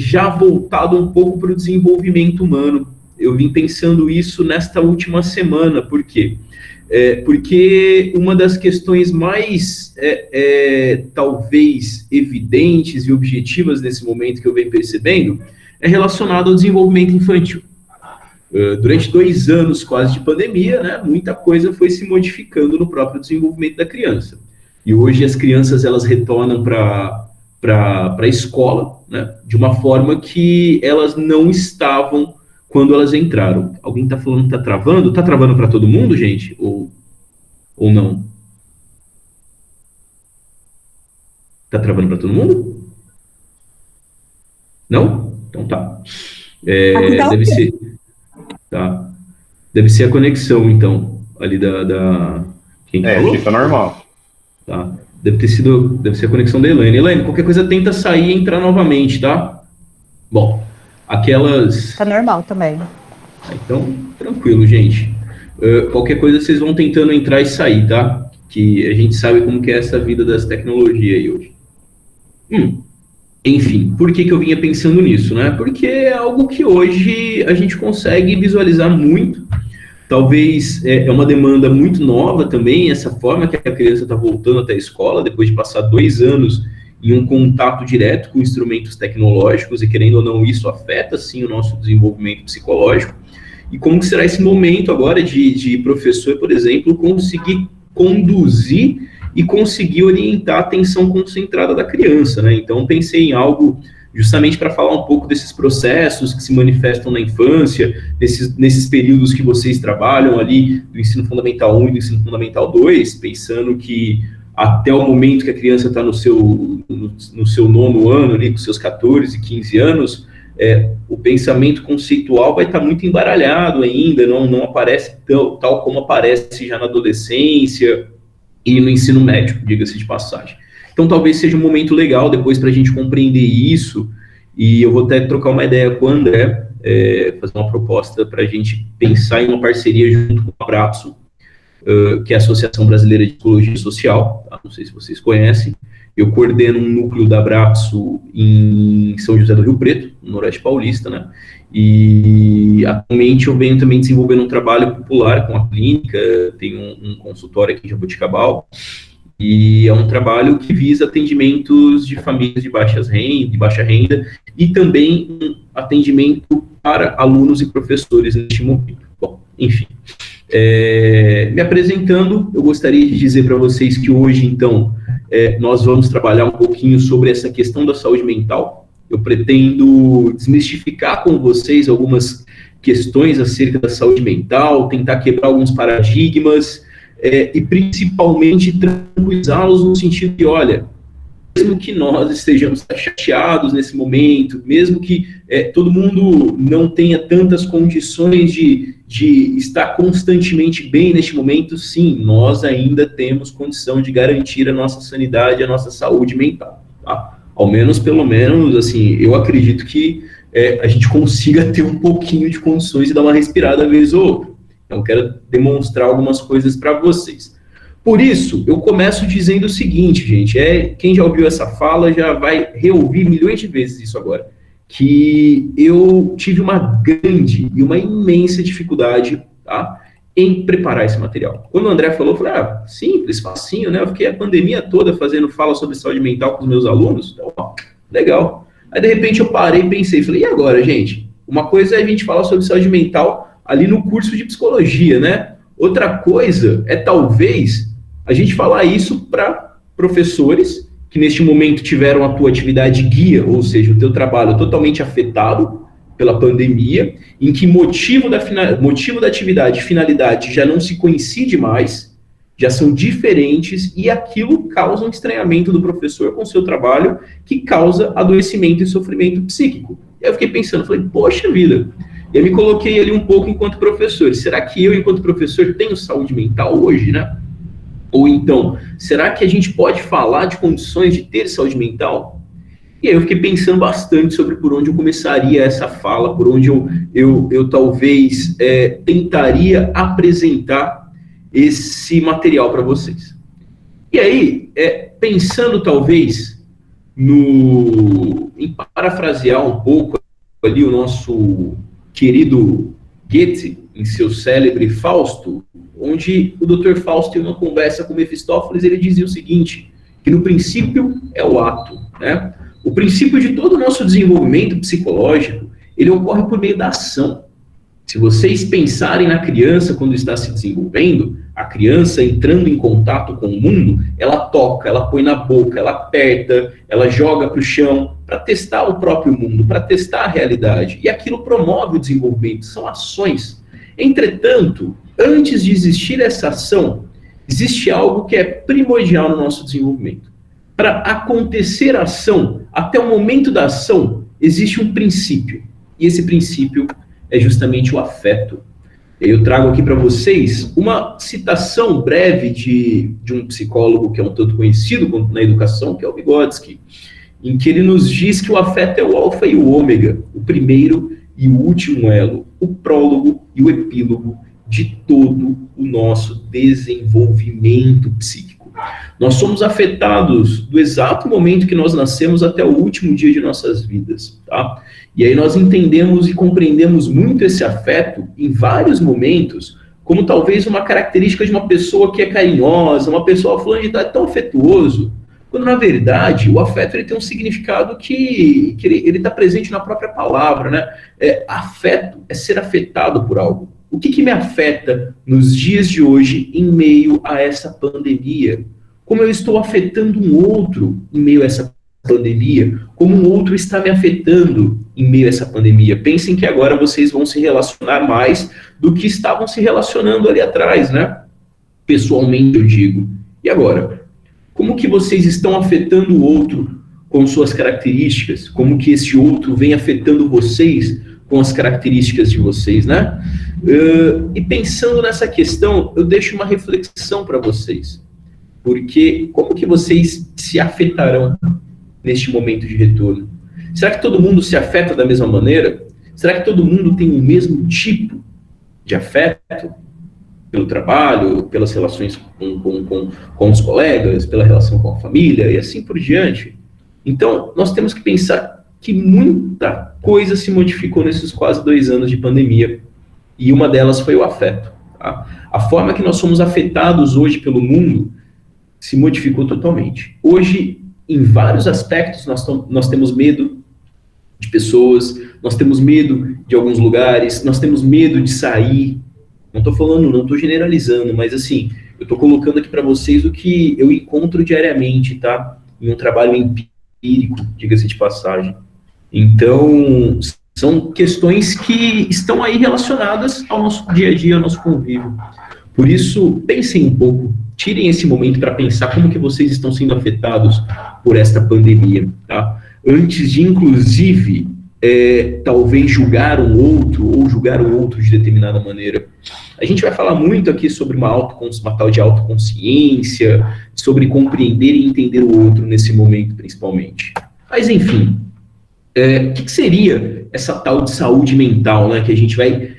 já voltado um pouco para o desenvolvimento humano. Eu vim pensando isso nesta última semana. Por quê? Porque uma das questões mais, talvez, evidentes e objetivas nesse momento que eu venho percebendo é relacionada ao desenvolvimento infantil. Durante 2 anos quase de pandemia, né, muita coisa foi se modificando no próprio desenvolvimento da criança. E hoje as crianças elas retornam para a escola, né, de uma forma que elas não estavam quando elas entraram. Alguém está falando que está travando? Está travando para todo mundo, gente? Ou não? Está travando para todo mundo? Não? Então tá. Deve ser. Tá. Deve ser a conexão, então, ali da... Quem que falou? Aqui tá normal. Tá. Deve ser a conexão da Elaine. Elaine, qualquer coisa tenta sair e entrar novamente, tá? Bom, aquelas... Tá normal também. Então, tranquilo, gente. Qualquer coisa vocês vão tentando entrar e sair, tá? Que a gente sabe como que é essa vida das tecnologias aí hoje. Enfim, por que eu vinha pensando nisso, né? Porque é algo que hoje a gente consegue visualizar muito. Talvez é uma demanda muito nova também, essa forma que a criança está voltando até a escola, depois de passar 2 anos em um contato direto com instrumentos tecnológicos, e querendo ou não, isso afeta, sim, o nosso desenvolvimento psicológico. E como que será esse momento agora de professor, por exemplo, conseguir conduzir e conseguir orientar a atenção concentrada da criança, né? Então, pensei em algo justamente para falar um pouco desses processos que se manifestam na infância, nesses períodos que vocês trabalham ali, do ensino fundamental 1 e do ensino fundamental 2, pensando que até o momento que a criança está no seu 9º ano, ali, com seus 14, 15 anos, o pensamento conceitual vai estar muito embaralhado ainda, não aparece tal como aparece já na adolescência e no ensino médio, diga-se de passagem. Então, talvez seja um momento legal depois para a gente compreender isso, e eu vou até trocar uma ideia com o André, fazer uma proposta para a gente pensar em uma parceria junto com a Abrapso, que é a Associação Brasileira de Psicologia Social, tá? Não sei se vocês conhecem. Eu coordeno um núcleo da Abrapso em São José do Rio Preto, no Noroeste Paulista, né? E atualmente eu venho também desenvolvendo um trabalho popular com a clínica, tenho um consultório aqui em Jaboticabal, e é um trabalho que visa atendimentos de famílias de baixa renda, e também um atendimento para alunos e professores neste momento. Bom, enfim. Me apresentando, eu gostaria de dizer para vocês que hoje, então, nós vamos trabalhar um pouquinho sobre essa questão da saúde mental. Eu pretendo desmistificar com vocês algumas questões acerca da saúde mental, tentar quebrar alguns paradigmas, e principalmente tranquilizá-los no sentido de, olha, mesmo que nós estejamos chateados nesse momento, mesmo que todo mundo não tenha tantas condições de estar constantemente bem neste momento, sim, nós ainda temos condição de garantir a nossa sanidade, a nossa saúde mental, tá? Pelo menos, assim, eu acredito que a gente consiga ter um pouquinho de condições e dar uma respirada vez ou outra. Então, eu quero demonstrar algumas coisas para vocês. Por isso, eu começo dizendo o seguinte, gente, quem já ouviu essa fala já vai reouvir milhões de vezes isso agora, que eu tive uma grande e uma imensa dificuldade, tá, em preparar esse material. Quando o André falou, eu falei, simples, facinho, né? Eu fiquei a pandemia toda fazendo fala sobre saúde mental com os meus alunos, então, legal. Aí, de repente, eu parei e pensei, falei, e agora, gente? Uma coisa é a gente falar sobre saúde mental ali no curso de psicologia, né? Outra coisa é, talvez, a gente falar isso para professores que neste momento tiveram a tua atividade guia, ou seja, o teu trabalho totalmente afetado pela pandemia, em que motivo da atividade e finalidade já não se coincide mais, já são diferentes, e aquilo causa um estranhamento do professor com o seu trabalho, que causa adoecimento e sofrimento psíquico. E aí eu fiquei pensando, falei, poxa vida, e eu me coloquei ali um pouco enquanto professor, será que eu, enquanto professor, tenho saúde mental hoje, né? Ou então, será que a gente pode falar de condições de ter saúde mental? E aí eu fiquei pensando bastante sobre por onde eu começaria essa fala, por onde eu talvez tentaria apresentar esse material para vocês. E aí, pensando talvez em parafrasear um pouco ali o nosso querido Goethe, em seu célebre Fausto, onde o Dr. Fausto, em uma conversa com Mefistófeles, ele dizia o seguinte, que no princípio é o ato, né? O princípio de todo o nosso desenvolvimento psicológico, ele ocorre por meio da ação. Se vocês pensarem na criança quando está se desenvolvendo, a criança entrando em contato com o mundo, ela toca, ela põe na boca, ela aperta, ela joga para o chão para testar o próprio mundo, para testar a realidade. E aquilo promove o desenvolvimento, são ações. Entretanto, antes de existir essa ação, existe algo que é primordial no nosso desenvolvimento. Para acontecer a ação, até o momento da ação, existe um princípio. E esse princípio é justamente o afeto. Eu trago aqui para vocês uma citação breve de um psicólogo que é um tanto conhecido na educação, que é o Vygotsky, em que ele nos diz que o afeto é o alfa e o ômega, o primeiro e o último elo, o prólogo e o epílogo de todo o nosso desenvolvimento psíquico. Nós somos afetados do exato momento que nós nascemos até o último dia de nossas vidas, tá? E aí nós entendemos e compreendemos muito esse afeto em vários momentos, como talvez uma característica de uma pessoa que é carinhosa, uma pessoa fulano de tal, é tão afetuoso, quando na verdade o afeto ele tem um significado que ele está presente na própria palavra, né? Afeto é ser afetado por algo. O que me afeta nos dias de hoje em meio a essa pandemia? Como eu estou afetando um outro em meio a essa pandemia? Como um outro está me afetando em meio a essa pandemia? Pensem que agora vocês vão se relacionar mais do que estavam se relacionando ali atrás, né? Pessoalmente, eu digo. E agora? Como que vocês estão afetando o outro com suas características? Como que esse outro vem afetando vocês com as características de vocês, né? E pensando nessa questão, eu deixo uma reflexão para vocês. Porque como que vocês se afetarão neste momento de retorno? Será que todo mundo se afeta da mesma maneira? Será que todo mundo tem o mesmo tipo de afeto? Pelo trabalho, pelas relações com os colegas, pela relação com a família e assim por diante? Então, nós temos que pensar que muita coisa se modificou nesses quase 2 anos de pandemia. E uma delas foi o afeto. Tá? A forma que nós somos afetados hoje pelo mundo se modificou totalmente. Hoje, em vários aspectos, nós temos medo de pessoas, nós temos medo de alguns lugares, nós temos medo de sair. Não estou generalizando, mas assim, eu estou colocando aqui para vocês o que eu encontro diariamente, tá? Em um trabalho empírico, diga-se de passagem. Então, são questões que estão aí relacionadas ao nosso dia a dia, ao nosso convívio. Por isso, pensem um pouco, tirem esse momento para pensar como que vocês estão sendo afetados por esta pandemia, tá? Antes de, inclusive, talvez julgar um outro ou julgar o outro de determinada maneira. A gente vai falar muito aqui sobre uma tal de autoconsciência, sobre compreender e entender o outro nesse momento, principalmente. Mas, enfim, o que seria essa tal de saúde mental, né, que a gente vai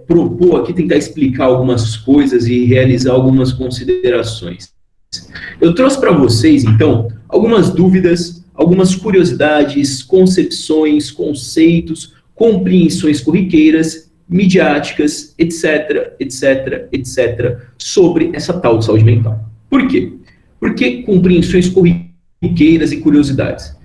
propor aqui, tentar explicar algumas coisas e realizar algumas considerações. Eu trouxe para vocês, então, algumas dúvidas, algumas curiosidades, concepções, conceitos, compreensões corriqueiras, midiáticas, etc, etc, etc, sobre essa tal de saúde mental. Por quê? Por que compreensões corriqueiras e curiosidades?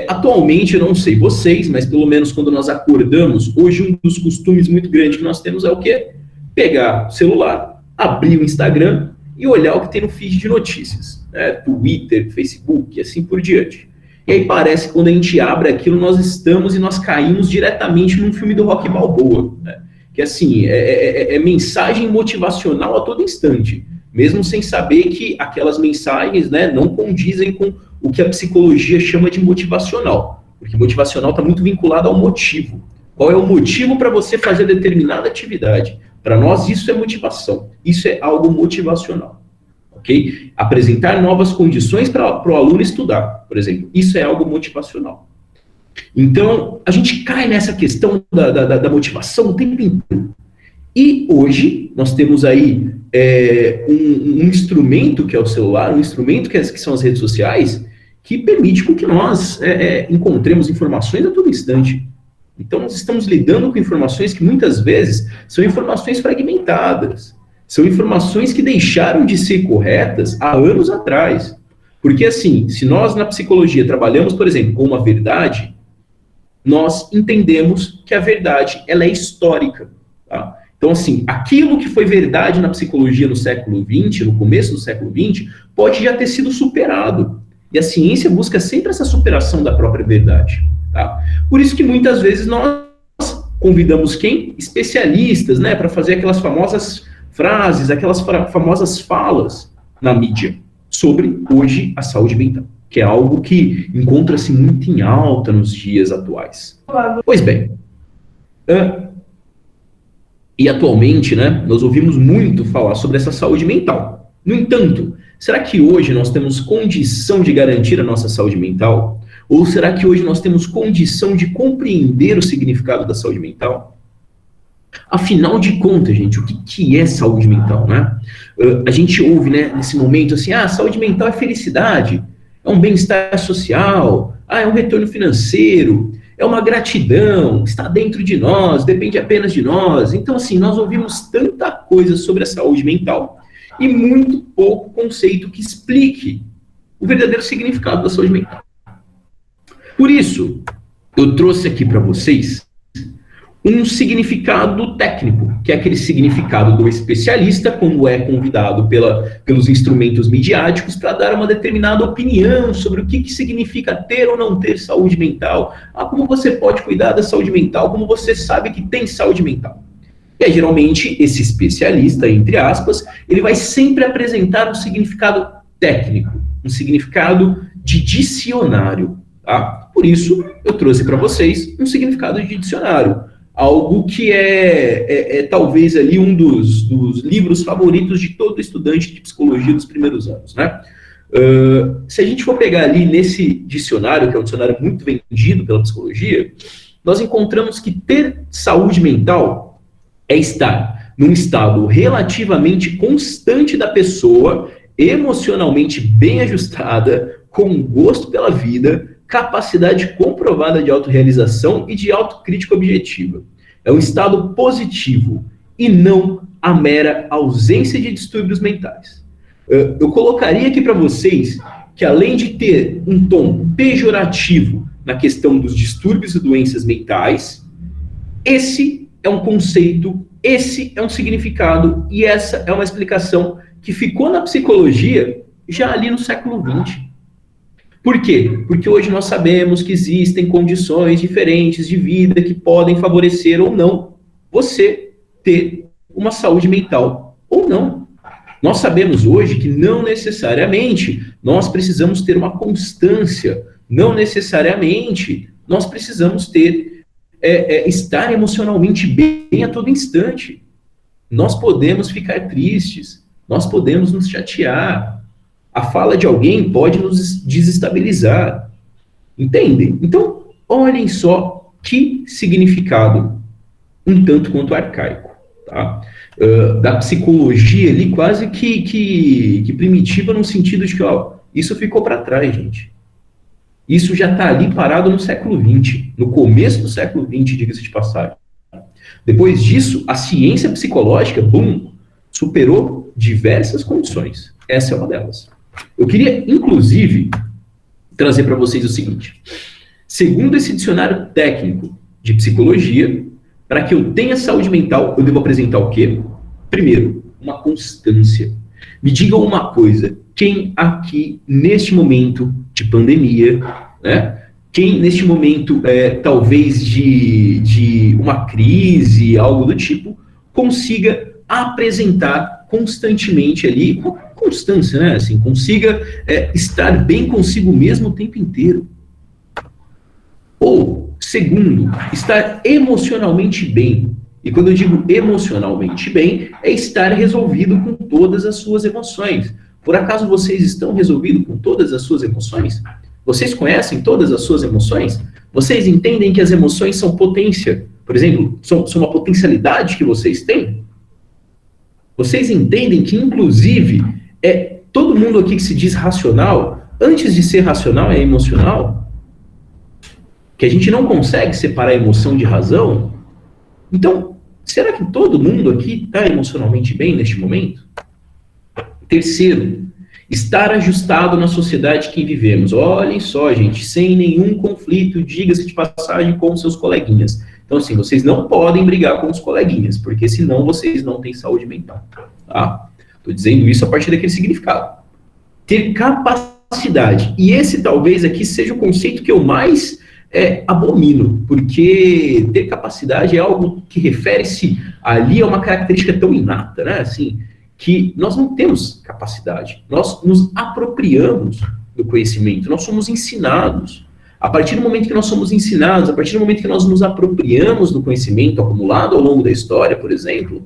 Atualmente, eu não sei vocês, mas pelo menos quando nós acordamos, hoje um dos costumes muito grandes que nós temos é o quê? Pegar o celular, abrir o Instagram e olhar o que tem no feed de notícias, né? Twitter, Facebook e assim por diante. E aí parece que quando a gente abre aquilo, nós estamos e nós caímos diretamente num filme do Rocky Balboa, né? Que assim, é mensagem motivacional a todo instante, mesmo sem saber que aquelas mensagens, né, não condizem com o que a psicologia chama de motivacional, porque motivacional está muito vinculado ao motivo. Qual é o motivo para você fazer determinada atividade? Para nós, isso é motivação, isso é algo motivacional, ok? Apresentar novas condições para o aluno estudar, por exemplo, isso é algo motivacional. Então, a gente cai nessa questão da motivação o tempo inteiro. E hoje, nós temos aí um instrumento que é o celular, um instrumento que são as redes sociais, que permite com que nós encontremos informações a todo instante. Então, nós estamos lidando com informações que muitas vezes são informações fragmentadas, são informações que deixaram de ser corretas há anos atrás. Porque, assim, se nós na psicologia trabalhamos, por exemplo, com uma verdade, nós entendemos que a verdade ela é histórica. Tá? Então, assim, aquilo que foi verdade na psicologia no século XX, no começo do século XX, pode já ter sido superado. E a ciência busca sempre essa superação da própria verdade. Tá? Por isso que muitas vezes nós convidamos quem? Especialistas, né, para fazer aquelas famosas frases, aquelas famosas falas na mídia sobre, hoje, a saúde mental, que é algo que encontra-se muito em alta nos dias atuais. Pois bem, e atualmente, né, nós ouvimos muito falar sobre essa saúde mental. No entanto, será que hoje nós temos condição de garantir a nossa saúde mental? Ou será que hoje nós temos condição de compreender o significado da saúde mental? Afinal de contas, gente, o que é saúde mental, né? A gente ouve, né, nesse momento assim, saúde mental é felicidade, é um bem-estar social, é um retorno financeiro, é uma gratidão, está dentro de nós, depende apenas de nós. Então, assim, nós ouvimos tanta coisa sobre a saúde mental e muito pouco conceito que explique o verdadeiro significado da saúde mental. Por isso, eu trouxe aqui para vocês um significado técnico, que é aquele significado do especialista quando é convidado pelos instrumentos midiáticos para dar uma determinada opinião sobre o que significa ter ou não ter saúde mental, como você pode cuidar da saúde mental, como você sabe que tem saúde mental. E aí, geralmente, esse especialista, entre aspas, ele vai sempre apresentar um significado técnico, um significado de dicionário. Tá? Por isso, eu trouxe para vocês um significado de dicionário. Algo que é talvez ali um dos livros favoritos de todo estudante de psicologia dos primeiros anos, né? Se a gente for pegar ali nesse dicionário, que é um dicionário muito vendido pela psicologia, nós encontramos que ter saúde mental é estar num estado relativamente constante da pessoa, emocionalmente bem ajustada, com gosto pela vida, capacidade comprovada de autorrealização e de autocrítica objetiva. É um estado positivo e não a mera ausência de distúrbios mentais. Eu colocaria aqui para vocês que, além de ter um tom pejorativo na questão dos distúrbios e doenças mentais, esse é um conceito, esse é um significado e essa é uma explicação que ficou na psicologia já ali no século XX. Por quê? Porque hoje nós sabemos que existem condições diferentes de vida que podem favorecer ou não você ter uma saúde mental ou não. Nós sabemos hoje que não necessariamente nós precisamos ter uma constância, não necessariamente nós precisamos ter estar emocionalmente bem a todo instante. Nós podemos ficar tristes, nós podemos nos chatear. A fala de alguém pode nos desestabilizar. Entendem? Então, olhem só que significado um tanto quanto arcaico. Tá? Da psicologia ali quase que primitiva no sentido de que isso ficou para trás, gente. Isso já está ali parado no século XX, no começo do século XX, diga-se de passagem. Depois disso, a ciência psicológica, superou diversas condições. Essa é uma delas. Eu queria, inclusive, trazer para vocês o seguinte. Segundo esse dicionário técnico de psicologia, para que eu tenha saúde mental, eu devo apresentar o quê? Primeiro, uma constância. Me digam uma coisa, quem aqui, neste momento de pandemia, né, quem neste momento, talvez de uma crise, algo do tipo, consiga apresentar constantemente ali, uma constância, né, assim, consiga estar bem consigo mesmo o tempo inteiro. Ou, segundo, estar emocionalmente bem. E quando eu digo emocionalmente bem, é estar resolvido com todas as suas emoções. Por acaso vocês estão resolvidos com todas as suas emoções? Vocês conhecem todas as suas emoções? Vocês entendem que as emoções são potência? Por exemplo, são uma potencialidade que vocês têm? Vocês entendem que, inclusive, todo mundo aqui que se diz racional antes de ser racional, é emocional, que a gente não consegue separar emoção de razão. Então, será que todo mundo aqui está emocionalmente bem neste momento? Terceiro, estar ajustado na sociedade que vivemos. Olhem só, gente, sem nenhum conflito, diga-se de passagem, com seus coleguinhas. Então, assim, vocês não podem brigar com os coleguinhas, porque senão vocês não têm saúde mental. Tá? Estou dizendo isso a partir daquele significado. Ter capacidade. E esse talvez aqui seja o conceito que eu mais abomino, porque ter capacidade é algo que refere-se ali a uma característica tão inata, né? Assim, que nós não temos capacidade, nós nos apropriamos do conhecimento, nós somos ensinados. A partir do momento que nós somos ensinados, a partir do momento que nós nos apropriamos do conhecimento acumulado ao longo da história, por exemplo,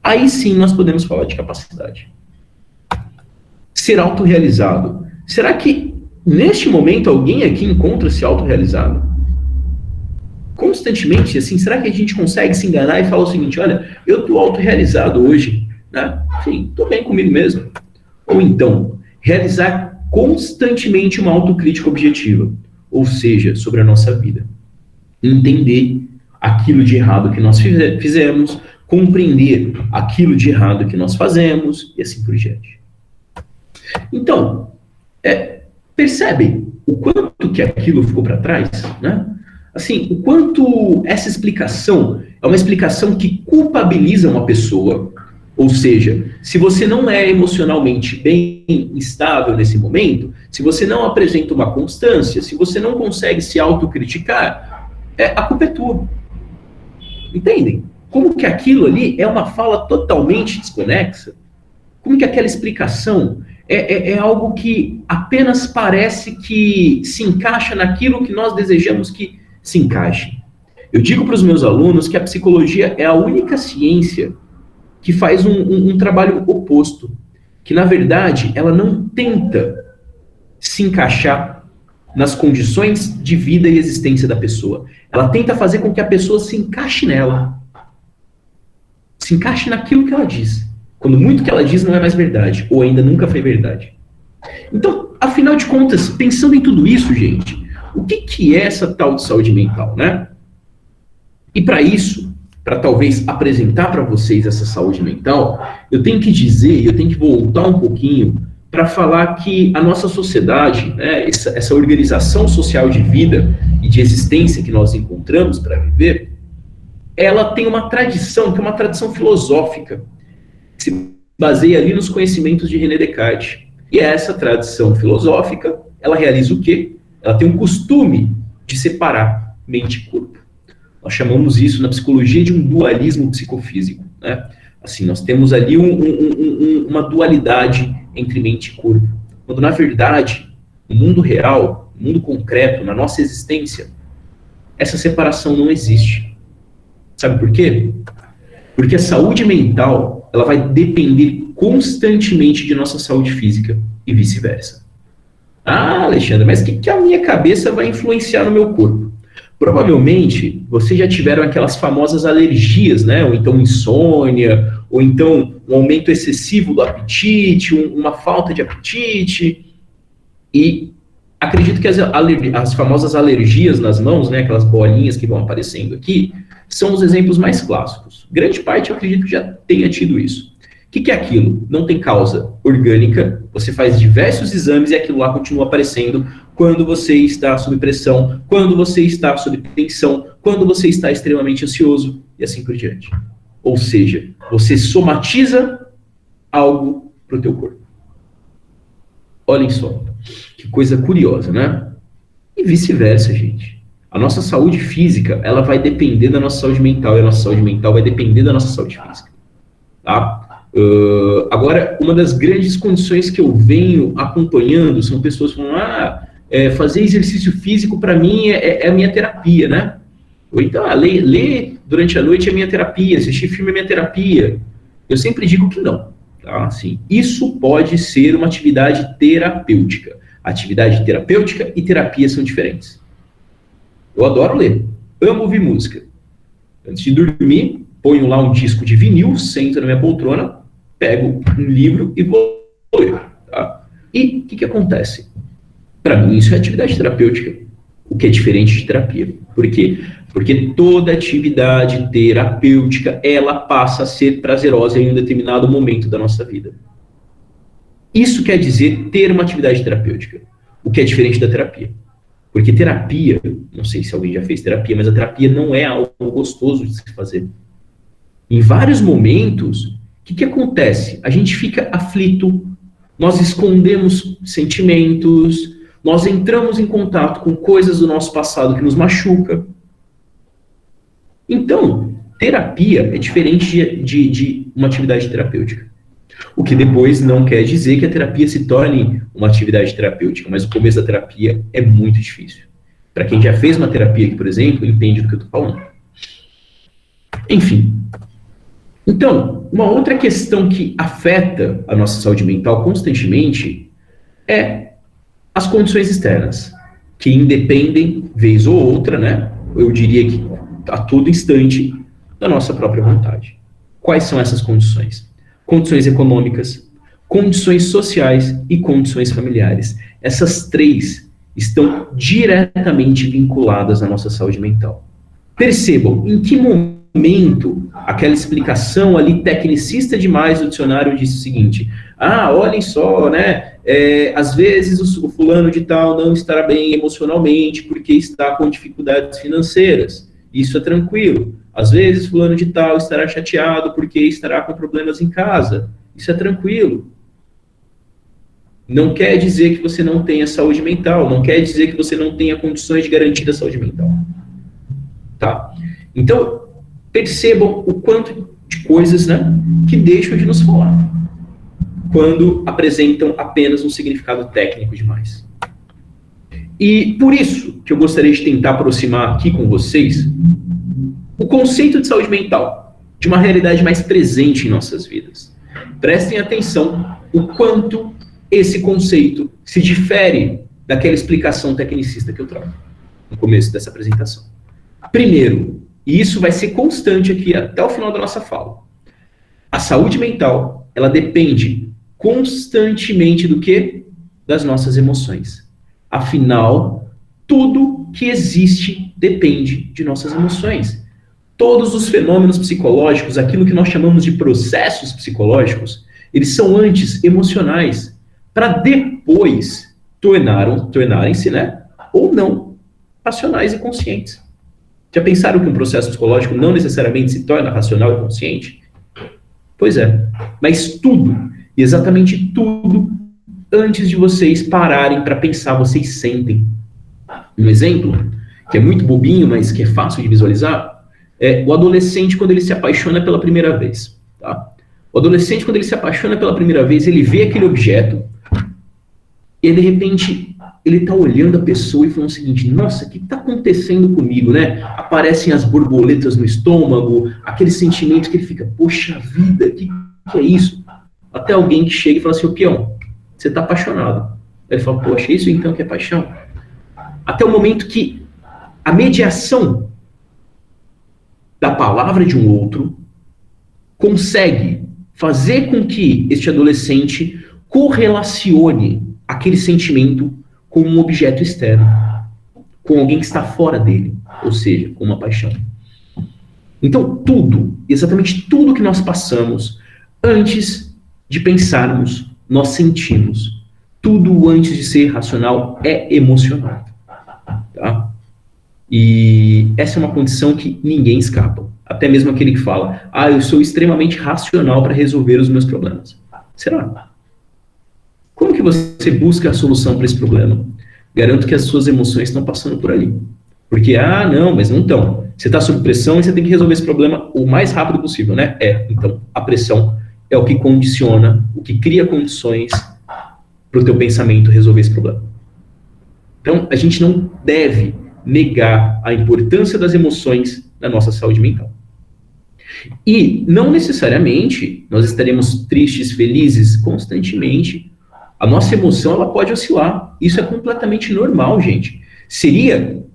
aí sim nós podemos falar de capacidade. Ser autorrealizado. Será que neste momento alguém aqui encontra-se autorrealizado? Constantemente, assim, será que a gente consegue se enganar e falar o seguinte, olha, eu estou autorrealizado hoje, né? Sim, estou bem comigo mesmo. Ou então, realizar constantemente uma autocrítica objetiva, ou seja, sobre a nossa vida. Entender aquilo de errado que nós fizemos, compreender aquilo de errado que nós fazemos, e assim por diante. Então, percebem o quanto que aquilo ficou para trás, né? Assim, o quanto essa explicação é uma explicação que culpabiliza uma pessoa, ou seja, se você não é emocionalmente bem estável nesse momento, se você não apresenta uma constância, se você não consegue se autocriticar, a culpa é tua. Entendem? Como que aquilo ali é uma fala totalmente desconexa? Como que aquela explicação é algo que apenas parece que se encaixa naquilo que nós desejamos que se encaixe. Eu digo para os meus alunos que a psicologia é a única ciência que faz um trabalho oposto, que na verdade ela não tenta se encaixar nas condições de vida e existência da pessoa. Ela tenta fazer com que a pessoa se encaixe nela. Se encaixe naquilo que ela diz. Quando muito que ela diz não é mais verdade, ou ainda nunca foi verdade. Então, afinal de contas, pensando em tudo isso, gente, o que é essa tal de saúde mental, né? E para isso, para talvez apresentar para vocês essa saúde mental, eu tenho que dizer, eu tenho que voltar um pouquinho para falar que a nossa sociedade, né, essa organização social de vida e de existência que nós encontramos para viver, ela tem uma tradição, que é uma tradição filosófica, que se baseia ali nos conhecimentos de René Descartes. E essa tradição filosófica, ela realiza o quê? Ela tem um costume de separar mente e corpo. Nós chamamos isso na psicologia de um dualismo psicofísico, né? Assim, nós temos ali uma dualidade entre mente e corpo. Quando, na verdade, no mundo real, no mundo concreto, na nossa existência, essa separação não existe. Sabe por quê? Porque a saúde mental, ela vai depender constantemente de nossa saúde física e vice-versa. Ah, Alexandre, mas o que a minha cabeça vai influenciar no meu corpo? Provavelmente, vocês já tiveram aquelas famosas alergias, né? Ou então insônia, ou então um aumento excessivo do apetite, uma falta de apetite. E acredito que as famosas alergias nas mãos, né? Aquelas bolinhas que vão aparecendo aqui, são os exemplos mais clássicos. Grande parte, eu acredito que já tenha tido isso. O que é aquilo? Não tem causa orgânica, você faz diversos exames e aquilo lá continua aparecendo quando você está sob pressão, quando você está sob tensão, quando você está extremamente ansioso e assim por diante. Ou seja, você somatiza algo para o teu corpo. Olhem só, que coisa curiosa, né? E vice-versa, gente. A nossa saúde física, ela vai depender da nossa saúde mental, e a nossa saúde mental vai depender da nossa saúde física. Tá? Agora, uma das grandes condições que eu venho acompanhando são pessoas que falam, fazer exercício físico para mim é a minha terapia, né? Ou então, ler durante a noite é minha terapia, assistir filme é minha terapia. Eu sempre digo que não. Tá? Assim, isso pode ser uma atividade terapêutica. Atividade terapêutica e terapia são diferentes. Eu adoro ler, amo ouvir música. Antes de dormir, ponho lá um disco de vinil, sento na minha poltrona, pego um livro e vou ler. Tá? E o que acontece? Para mim, isso é atividade terapêutica, o que é diferente de terapia. Por quê? Porque toda atividade terapêutica, ela passa a ser prazerosa em um determinado momento da nossa vida. Isso quer dizer ter uma atividade terapêutica, o que é diferente da terapia. Porque terapia, não sei se alguém já fez terapia, mas a terapia não é algo gostoso de se fazer. Em vários momentos, o que acontece? A gente fica aflito, nós escondemos sentimentos, nós entramos em contato com coisas do nosso passado que nos machuca. Então, terapia é diferente de uma atividade terapêutica. O que depois não quer dizer que a terapia se torne uma atividade terapêutica, mas o começo da terapia é muito difícil. Para quem já fez uma terapia aqui, por exemplo, entende do que eu estou falando. Enfim. Então, uma outra questão que afeta a nossa saúde mental constantemente é as condições externas, que independem, vez ou outra, né? Eu diria que a todo instante, da nossa própria vontade. Quais são essas condições? Condições econômicas, condições sociais e condições familiares. Essas três estão diretamente vinculadas à nossa saúde mental. Percebam em que momento aquela explicação ali tecnicista demais do dicionário disse o seguinte: olhem só, né? Às vezes o fulano de tal não estará bem emocionalmente porque está com dificuldades financeiras. Isso é tranquilo. Às vezes fulano de tal estará chateado porque estará com problemas em casa. Isso é tranquilo. Não quer dizer que você não tenha saúde mental, não quer dizer que você não tenha condições de garantir a saúde mental. Tá? Então, percebam o quanto de coisas, né, que deixam de nos falar quando apresentam apenas um significado técnico demais. E por isso que eu gostaria de tentar aproximar aqui com vocês o conceito de saúde mental de uma realidade mais presente em nossas vidas. Prestem atenção o quanto esse conceito se difere daquela explicação tecnicista que eu trago no começo dessa apresentação. Primeiro, e isso vai ser constante aqui até o final da nossa fala, a saúde mental, ela depende constantemente do quê? Das nossas emoções. Afinal, tudo que existe depende de nossas emoções. Todos os fenômenos psicológicos, aquilo que nós chamamos de processos psicológicos, eles são antes emocionais, para depois tornarem-se, né, ou não, racionais e conscientes. Já pensaram que um processo psicológico não necessariamente se torna racional e consciente? Pois é, mas tudo, exatamente tudo, antes de vocês pararem para pensar, vocês sentem. Um exemplo, que é muito bobinho, mas que é fácil de visualizar, é o adolescente quando ele se apaixona pela primeira vez. Tá? O adolescente, quando ele se apaixona pela primeira vez, ele vê aquele objeto e, de repente, ele está olhando a pessoa e falando o seguinte: nossa, o que está acontecendo comigo, né? Aparecem as borboletas no estômago, aquele sentimento que ele fica, poxa vida, que é isso? Até alguém que chega e fala assim: ô peão, você está apaixonado. Ele fala: poxa, isso então que é paixão? Até o momento que a mediação da palavra de um outro consegue fazer com que este adolescente correlacione aquele sentimento com um objeto externo, com alguém que está fora dele, ou seja, com uma paixão. Então, tudo, exatamente tudo que nós passamos, antes de pensarmos, nós sentimos. Tudo antes de ser racional é emocional. Tá? E essa é uma condição que ninguém escapa. Até mesmo aquele que fala: eu sou extremamente racional para resolver os meus problemas. Será? Como que você busca a solução para esse problema? Garanto que as suas emoções estão passando por ali. Porque, não, mas não estão. Você está sob pressão e você tem que resolver esse problema o mais rápido possível, né? Então, a pressão é o que condiciona, o que cria condições para o teu pensamento resolver esse problema. Então, a gente não deve negar a importância das emoções na nossa saúde mental. E não necessariamente nós estaremos tristes, felizes constantemente. A nossa emoção, ela pode oscilar. Isso é completamente normal, gente.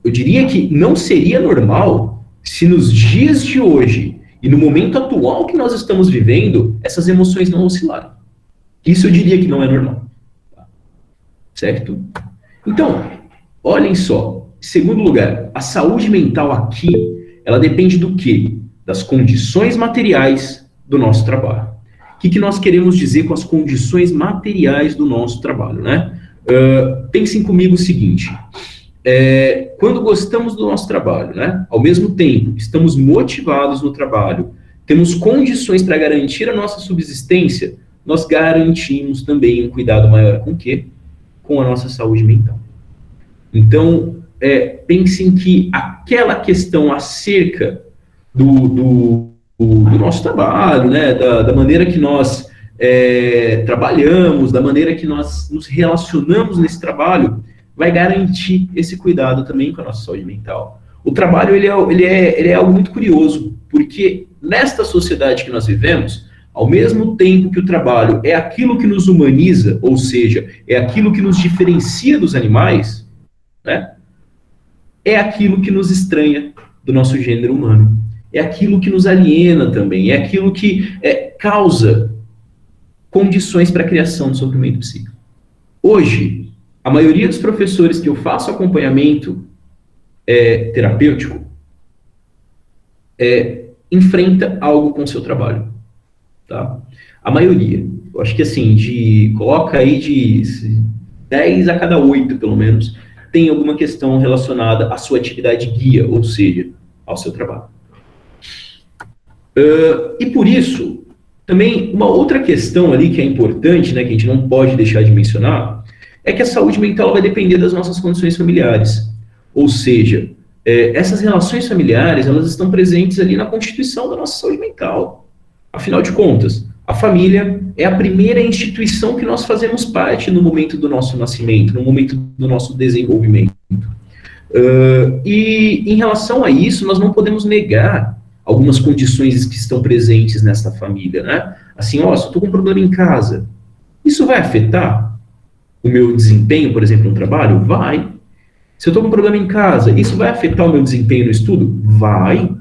Eu diria que não seria normal se nos dias de hoje e no momento atual que nós estamos vivendo, essas emoções não oscilarem. Isso eu diria que não é normal. certo? Então, olhem só, em segundo lugar, a saúde mental aqui, ela depende do quê? Das condições materiais do nosso trabalho. O que nós queremos dizer com as condições materiais do nosso trabalho, né? Pensem comigo o seguinte, quando gostamos do nosso trabalho, né? Ao mesmo tempo, estamos motivados no trabalho, temos condições para garantir a nossa subsistência, nós garantimos também um cuidado maior com o quê? Com a nossa saúde mental. Então, pensem que aquela questão acerca do nosso trabalho, né, da maneira que nós trabalhamos, da maneira que nós nos relacionamos nesse trabalho, vai garantir esse cuidado também com a nossa saúde mental. O trabalho ele é algo muito curioso, porque nesta sociedade que nós vivemos, ao mesmo tempo que o trabalho é aquilo que nos humaniza, ou seja, é aquilo que nos diferencia dos animais, né, é aquilo que nos estranha do nosso gênero humano. É aquilo que nos aliena também, é aquilo que causa condições para a criação do sofrimento psíquico. Hoje, a maioria dos professores que eu faço acompanhamento terapêutico enfrenta algo com o seu trabalho. Tá? A maioria. Eu acho que assim, coloca aí de 10 a cada 8, pelo menos, tem alguma questão relacionada à sua atividade guia, ou seja, ao seu trabalho. E por isso, também uma outra questão ali que é importante, né, que a gente não pode deixar de mencionar, é que a saúde mental vai depender das nossas condições familiares. Ou seja, essas relações familiares, elas estão presentes ali na constituição da nossa saúde mental. Afinal de contas, a família é a primeira instituição que nós fazemos parte no momento do nosso nascimento, no momento do nosso desenvolvimento. E em relação a isso, nós não podemos negar algumas condições que estão presentes nessa família, né? Assim, se eu estou com um problema em casa, isso vai afetar o meu desempenho, por exemplo, no trabalho? Vai. Se eu estou com um problema em casa, isso vai afetar o meu desempenho no estudo? Vai.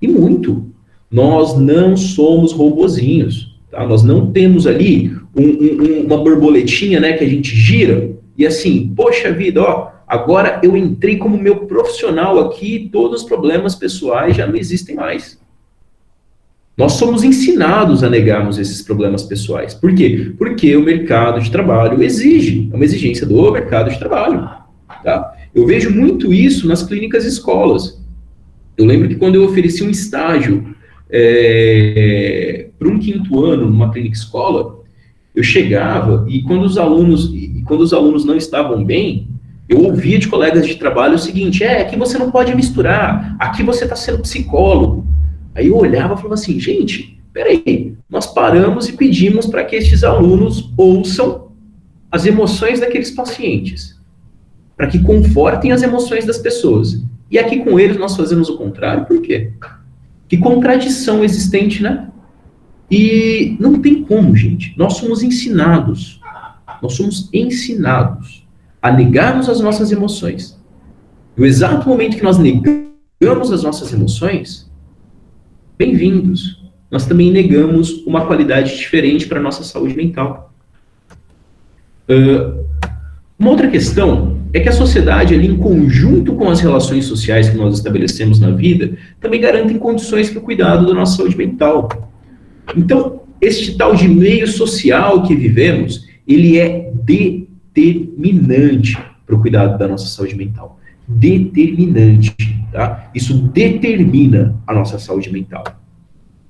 E muito. Nós não somos robozinhos, tá? Nós não temos ali uma borboletinha, né, que a gente gira e assim, poxa vida, agora eu entrei como meu profissional aqui, todos os problemas pessoais já não existem mais. Nós somos ensinados a negarmos esses problemas pessoais. Por quê? Porque o mercado de trabalho exige, é uma exigência do mercado de trabalho. Tá? Eu vejo muito isso nas clínicas e escolas. Eu lembro que quando eu ofereci um estágio para um 5º ano numa clínica escola, eu chegava e quando os alunos não estavam bem, eu ouvia de colegas de trabalho o seguinte, aqui você não pode misturar, aqui você está sendo psicólogo. Aí eu olhava e falava assim, gente, peraí, nós paramos e pedimos para que estes alunos ouçam as emoções daqueles pacientes, para que confortem as emoções das pessoas. E aqui com eles nós fazemos o contrário, por quê? Que contradição existente, né? E não tem como, gente. Nós somos ensinados a negarmos as nossas emoções. No exato momento que nós negamos as nossas emoções, bem-vindos. Nós também negamos uma qualidade diferente para a nossa saúde mental. Uma outra questão é que a sociedade, ali, em conjunto com as relações sociais que nós estabelecemos na vida, também garantem condições para o cuidado da nossa saúde mental. Então, este tal de meio social que vivemos, ele é determinante para o cuidado da nossa saúde mental. Determinante, tá? Isso determina a nossa saúde mental.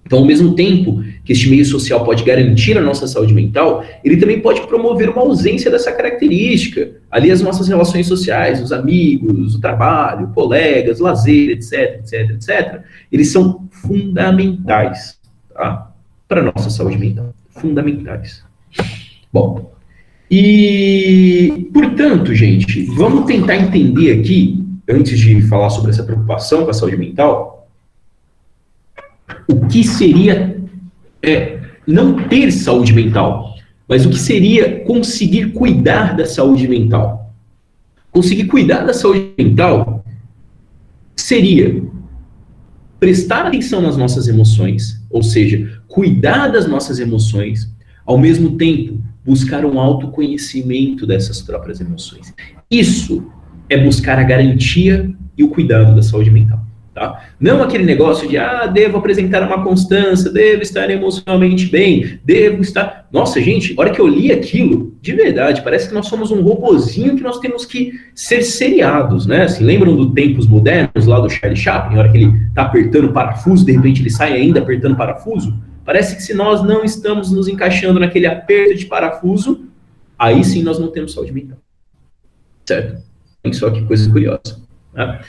Então, ao mesmo tempo que este meio social pode garantir a nossa saúde mental, ele também pode promover uma ausência dessa característica. Ali as nossas relações sociais, os amigos, o trabalho, colegas, lazer, etc, etc, etc, eles são fundamentais, tá? Para a nossa saúde mental. Fundamentais. Bom, e, portanto, gente, vamos tentar entender aqui, antes de falar sobre essa preocupação com a saúde mental, o que seria não ter saúde mental, mas o que seria conseguir cuidar da saúde mental. Conseguir cuidar da saúde mental seria prestar atenção nas nossas emoções, ou seja, cuidar das nossas emoções, ao mesmo tempo buscar um autoconhecimento dessas próprias emoções. Isso é buscar a garantia e o cuidado da saúde mental. Tá? Não aquele negócio de, devo apresentar uma constância, devo estar emocionalmente bem, devo estar... Nossa, gente, a hora que eu li aquilo, de verdade, parece que nós somos um robozinho que nós temos que ser seriados, né? Assim, lembram do Tempos Modernos, lá do Charlie Chaplin, a hora que ele tá apertando o parafuso, de repente ele sai ainda apertando o parafuso? Parece que se nós não estamos nos encaixando naquele aperto de parafuso, aí sim nós não temos saúde mental. Certo? Só que coisa curiosa. Né?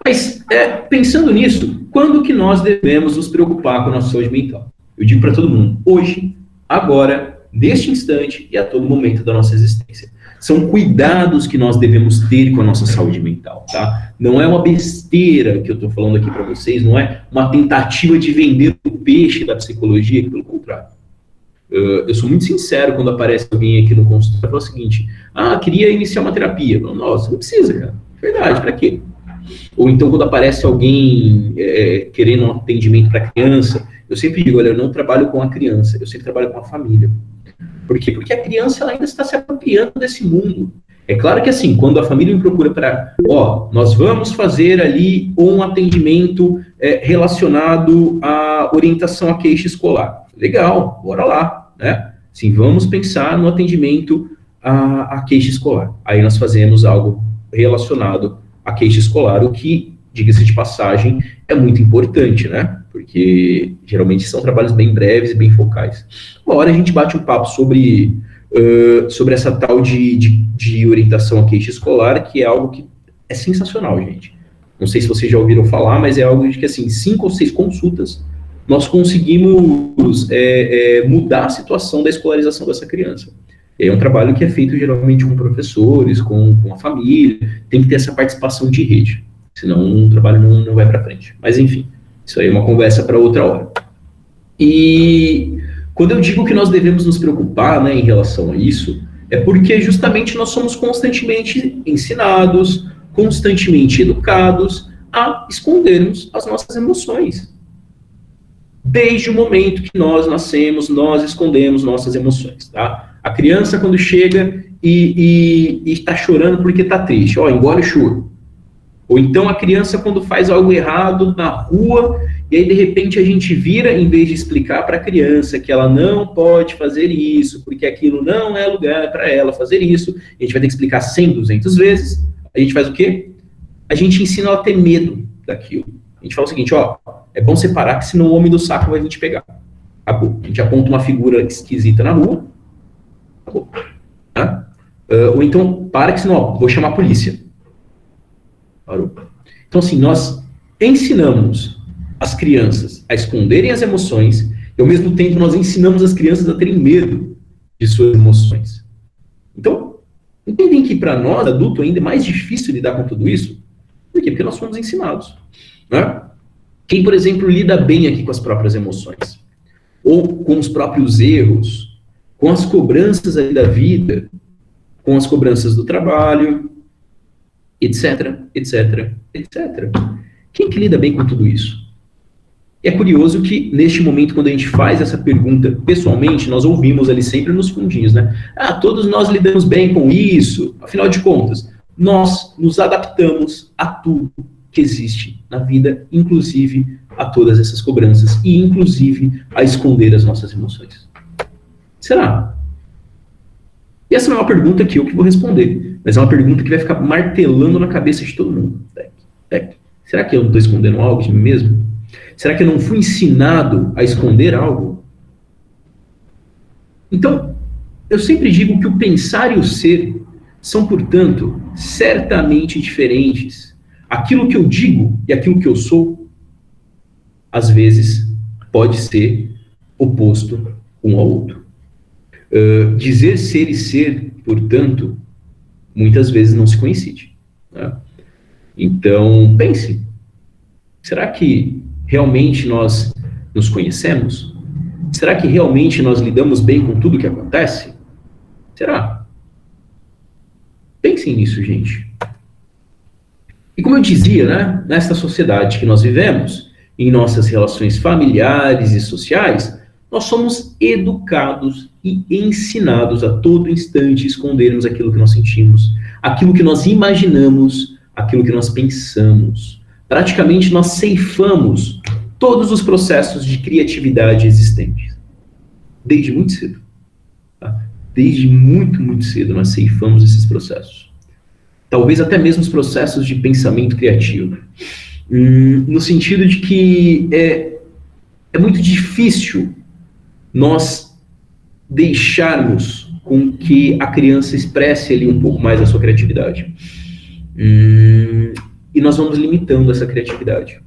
Mas, pensando nisso, quando que nós devemos nos preocupar com a nossa saúde mental? Eu digo para todo mundo, hoje, agora, neste instante e a todo momento da nossa existência. São cuidados que nós devemos ter com a nossa saúde mental, tá? Não é uma besteira que eu estou falando aqui para vocês, não é uma tentativa de vender o peixe da psicologia, pelo contrário. Eu sou muito sincero quando aparece alguém aqui no consultório e fala o seguinte, queria iniciar uma terapia. Nossa, não precisa, cara. Verdade, para quê? Ou então quando aparece alguém querendo um atendimento para criança, eu sempre digo, olha, eu não trabalho com a criança, eu sempre trabalho com a família. Por quê? Porque a criança ela ainda está se apropriando desse mundo. É claro que assim, quando a família me procura para, nós vamos fazer ali um atendimento relacionado à orientação à queixa escolar. Legal, bora lá, né? Sim, vamos pensar no atendimento à queixa escolar. Aí nós fazemos algo relacionado à queixa escolar, o que, diga-se de passagem, é muito importante, né? Porque geralmente são trabalhos bem breves e bem focais. Uma hora a gente bate um papo sobre essa tal de orientação à queixa escolar, que é algo que é sensacional, gente. Não sei se vocês já ouviram falar, mas é algo de que, assim, 5 ou 6 consultas, nós conseguimos mudar a situação da escolarização dessa criança. É um trabalho que é feito geralmente com professores, com a família, tem que ter essa participação de rede, senão o trabalho não vai para frente. Mas, enfim, isso aí é uma conversa para outra hora. E quando eu digo que nós devemos nos preocupar, né, em relação a isso, é porque justamente nós somos constantemente ensinados, constantemente educados a escondermos as nossas emoções. Desde o momento que nós nascemos, nós escondemos nossas emoções, tá? A criança, quando chega e está chorando porque está triste, engole o choro. Ou então a criança, quando faz algo errado na rua, e aí de repente a gente vira, em vez de explicar para a criança que ela não pode fazer isso, porque aquilo não é lugar para ela fazer isso, a gente vai ter que explicar 100, 200 vezes, a gente faz o quê? A gente ensina ela a ter medo daquilo. A gente fala o seguinte, é bom separar, que senão o homem do saco vai vir te pegar. Acabou. A gente aponta uma figura esquisita na rua, acabou. Tá? Ou então, para que senão, vou chamar a polícia. Parou. Então, assim, nós ensinamos as crianças a esconderem as emoções e, ao mesmo tempo, nós ensinamos as crianças a terem medo de suas emoções. Então, entendem que para nós, adulto, ainda é mais difícil lidar com tudo isso? Por quê? Porque nós fomos ensinados. Né? Quem, por exemplo, lida bem aqui com as próprias emoções, ou com os próprios erros, com as cobranças aí da vida, com as cobranças do trabalho, etc, etc, etc. Quem que lida bem com tudo isso? É curioso que, neste momento, quando a gente faz essa pergunta pessoalmente, nós ouvimos ali sempre nos fundinhos, né? Todos nós lidamos bem com isso. Afinal de contas, nós nos adaptamos a tudo que existe na vida, inclusive a todas essas cobranças, e inclusive a esconder as nossas emoções. Será? E essa não é uma pergunta que eu que vou responder, mas é uma pergunta que vai ficar martelando na cabeça de todo mundo. Será que eu não estou escondendo algo de mim mesmo? Será que eu não fui ensinado a esconder algo? Então, eu sempre digo que o pensar e o ser são, portanto, certamente diferentes. Aquilo que eu digo e aquilo que eu sou, às vezes, pode ser oposto um ao outro. Dizer ser e ser, portanto, muitas vezes não se coincide. Né? Então, pense. Será que realmente nós nos conhecemos? Será que realmente nós lidamos bem com tudo que acontece? Será? Pensem nisso, gente. E como eu dizia, né, nesta sociedade que nós vivemos, em nossas relações familiares e sociais, nós somos educados e ensinados a todo instante escondermos aquilo que nós sentimos, aquilo que nós imaginamos, aquilo que nós pensamos. Praticamente nós ceifamos todos os processos de criatividade existentes. Desde muito cedo. Tá? Desde muito, muito cedo nós ceifamos esses processos. Talvez até mesmo os processos de pensamento criativo. No sentido de que é muito difícil nós deixarmos com que a criança expresse ali um pouco mais a sua criatividade. E nós vamos limitando essa criatividade.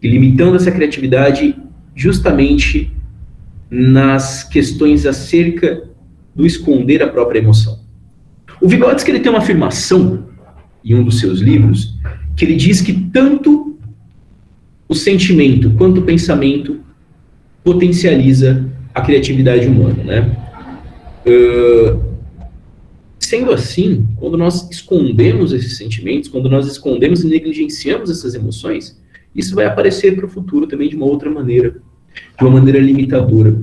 E limitando essa criatividade justamente nas questões acerca do esconder a própria emoção. O Vygotsky, ele tem uma afirmação em um dos seus livros, que ele diz que tanto o sentimento quanto o pensamento potencializa a criatividade humana, né? Sendo assim, quando nós escondemos esses sentimentos, quando nós escondemos e negligenciamos essas emoções, isso vai aparecer para o futuro também de uma outra maneira, de uma maneira limitadora,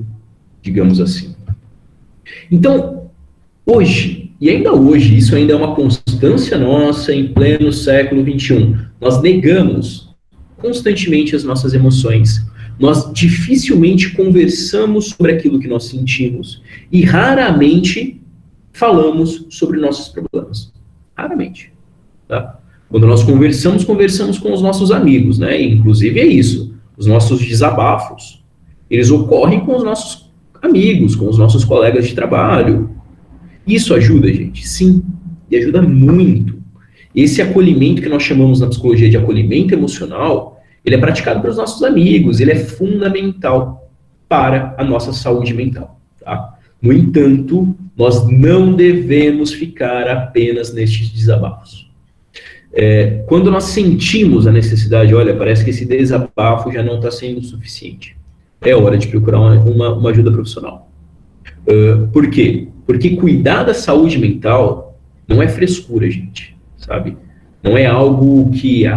digamos assim. Então, hoje, e ainda hoje, isso ainda é uma constância nossa em pleno século XXI, nós negamos constantemente as nossas emoções. Nós dificilmente conversamos sobre aquilo que nós sentimos e raramente falamos sobre nossos problemas. Raramente. Tá? Quando nós conversamos com os nossos amigos, né? E, inclusive é isso. Os nossos desabafos, eles ocorrem com os nossos amigos, com os nossos colegas de trabalho. Isso ajuda, gente? Sim. E ajuda muito. Esse acolhimento que nós chamamos na psicologia de acolhimento emocional, ele é praticado pelos nossos amigos, ele é fundamental para a nossa saúde mental. Tá? No entanto, nós não devemos ficar apenas nestes desabafos. Quando nós sentimos a necessidade, olha, parece que esse desabafo já não está sendo suficiente, é hora de procurar uma ajuda profissional. Por quê? Porque cuidar da saúde mental não é frescura, gente, sabe? Não é algo que, é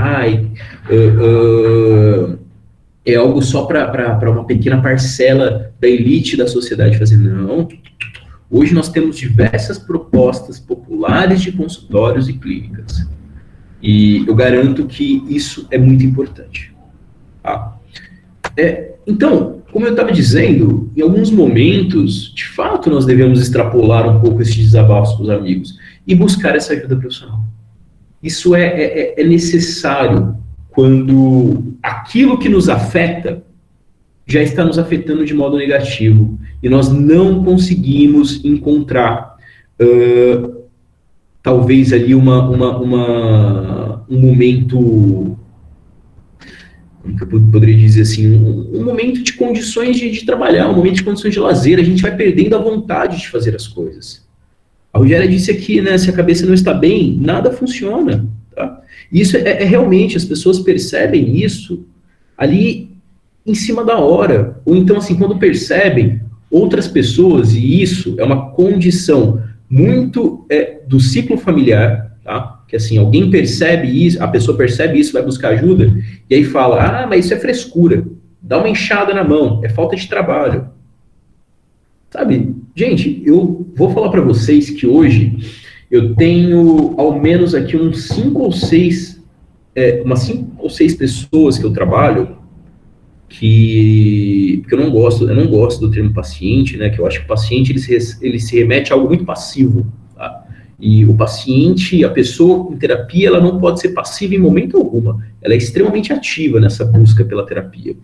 algo só para uma pequena parcela da elite da sociedade fazer. Não. Hoje nós temos diversas propostas populares de consultórios e clínicas. E eu garanto que isso é muito importante. Tá? Então, como eu estava dizendo, em alguns momentos, de fato, nós devemos extrapolar um pouco esses desabafos com os amigos e buscar essa ajuda profissional. Isso é necessário quando aquilo que nos afeta já está nos afetando de modo negativo e nós não conseguimos encontrar talvez ali um momento, como que eu poderia dizer assim, um momento de condições de trabalhar, um momento de condições de lazer. A gente vai perdendo a vontade de fazer as coisas. A Rogéria disse aqui, né, se a cabeça não está bem, nada funciona. Tá? Isso realmente, as pessoas percebem isso ali em cima da hora. Ou então, assim, quando percebem outras pessoas, e isso é uma condição muito do ciclo familiar, tá? Que assim, alguém percebe isso, a pessoa percebe isso, vai buscar ajuda, e aí fala, mas isso é frescura, dá uma enxada na mão, é falta de trabalho. Sabe, gente, eu vou falar para vocês que hoje eu tenho ao menos aqui umas 5 ou 6 pessoas que eu trabalho porque eu não gosto do termo paciente, né, que eu acho que o paciente ele se remete a algo muito passivo, tá? E o paciente, a pessoa em terapia, ela não pode ser passiva em momento algum, ela é extremamente ativa nessa busca pela terapia,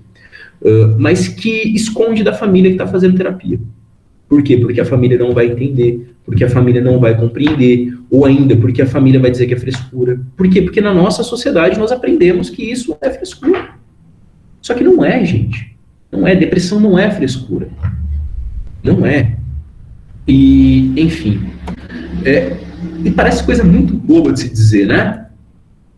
mas que esconde da família que está fazendo terapia. Por quê? Porque a família não vai entender, porque a família não vai compreender, ou ainda porque a família vai dizer que é frescura. Por quê? Porque na nossa sociedade nós aprendemos que isso é frescura. Só que não é, gente. Não é. Depressão não é frescura. Não é. E, enfim. E parece coisa muito boba de se dizer, né?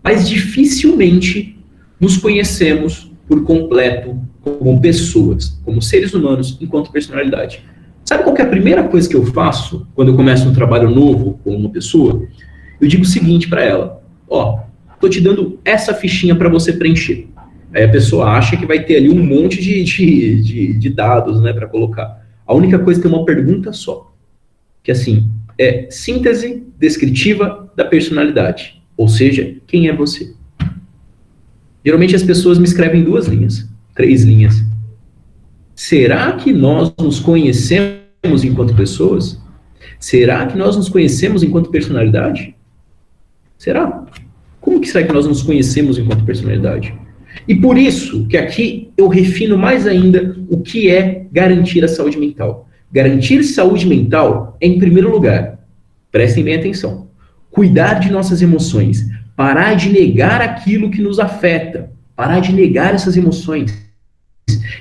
Mas dificilmente nos conhecemos por completo como pessoas, como seres humanos, enquanto personalidade. Sabe qual que é a primeira coisa que eu faço quando eu começo um trabalho novo com uma pessoa? Eu digo o seguinte para ela: tô te dando essa fichinha para você preencher. Aí a pessoa acha que vai ter ali um monte de dados, né, para colocar. A única coisa que é uma pergunta só, que assim, é síntese descritiva da personalidade, ou seja, quem é você? Geralmente as pessoas me escrevem 2 linhas, 3 linhas. Será que nós nos conhecemos enquanto pessoas? Será que nós nos conhecemos enquanto personalidade? Será? Como que será que nós nos conhecemos enquanto personalidade? E por isso que aqui eu refino mais ainda o que é garantir a saúde mental. Garantir saúde mental é, em primeiro lugar, prestem bem atenção, cuidar de nossas emoções, parar de negar aquilo que nos afeta, parar de negar essas emoções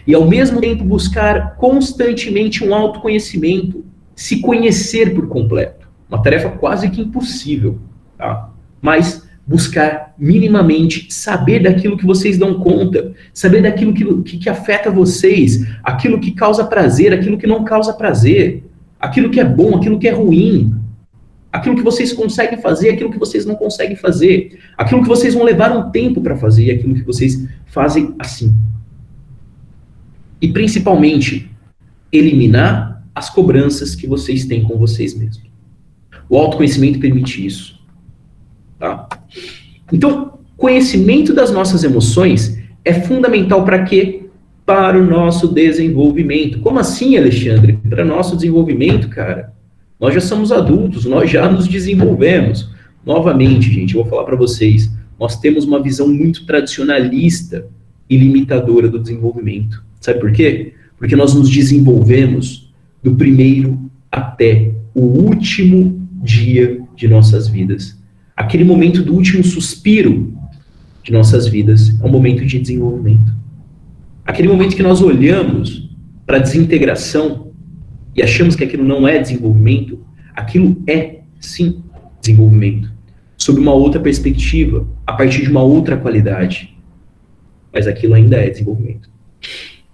e, ao mesmo tempo, buscar constantemente um autoconhecimento, se conhecer por completo. Uma tarefa quase que impossível, tá? Mas buscar minimamente saber daquilo que vocês dão conta, saber daquilo que afeta vocês, aquilo que causa prazer, aquilo que não causa prazer, aquilo que é bom, aquilo que é ruim, aquilo que vocês conseguem fazer, aquilo que vocês não conseguem fazer, aquilo que vocês vão levar um tempo para fazer e aquilo que vocês fazem assim. E principalmente, eliminar as cobranças que vocês têm com vocês mesmos. O autoconhecimento permite isso. Tá? Então, conhecimento das nossas emoções é fundamental para quê? Para o nosso desenvolvimento. Como assim, Alexandre? Para nosso desenvolvimento, cara. Nós já somos adultos, nós já nos desenvolvemos. Novamente, gente, eu vou falar para vocês, nós temos uma visão muito tradicionalista e limitadora do desenvolvimento. Sabe por quê? Porque nós nos desenvolvemos do primeiro até o último dia de nossas vidas. Aquele momento do último suspiro de nossas vidas é um momento de desenvolvimento. Aquele momento que nós olhamos para a desintegração e achamos que aquilo não é desenvolvimento, aquilo é, sim, desenvolvimento. Sob uma outra perspectiva, a partir de uma outra qualidade. Mas aquilo ainda é desenvolvimento.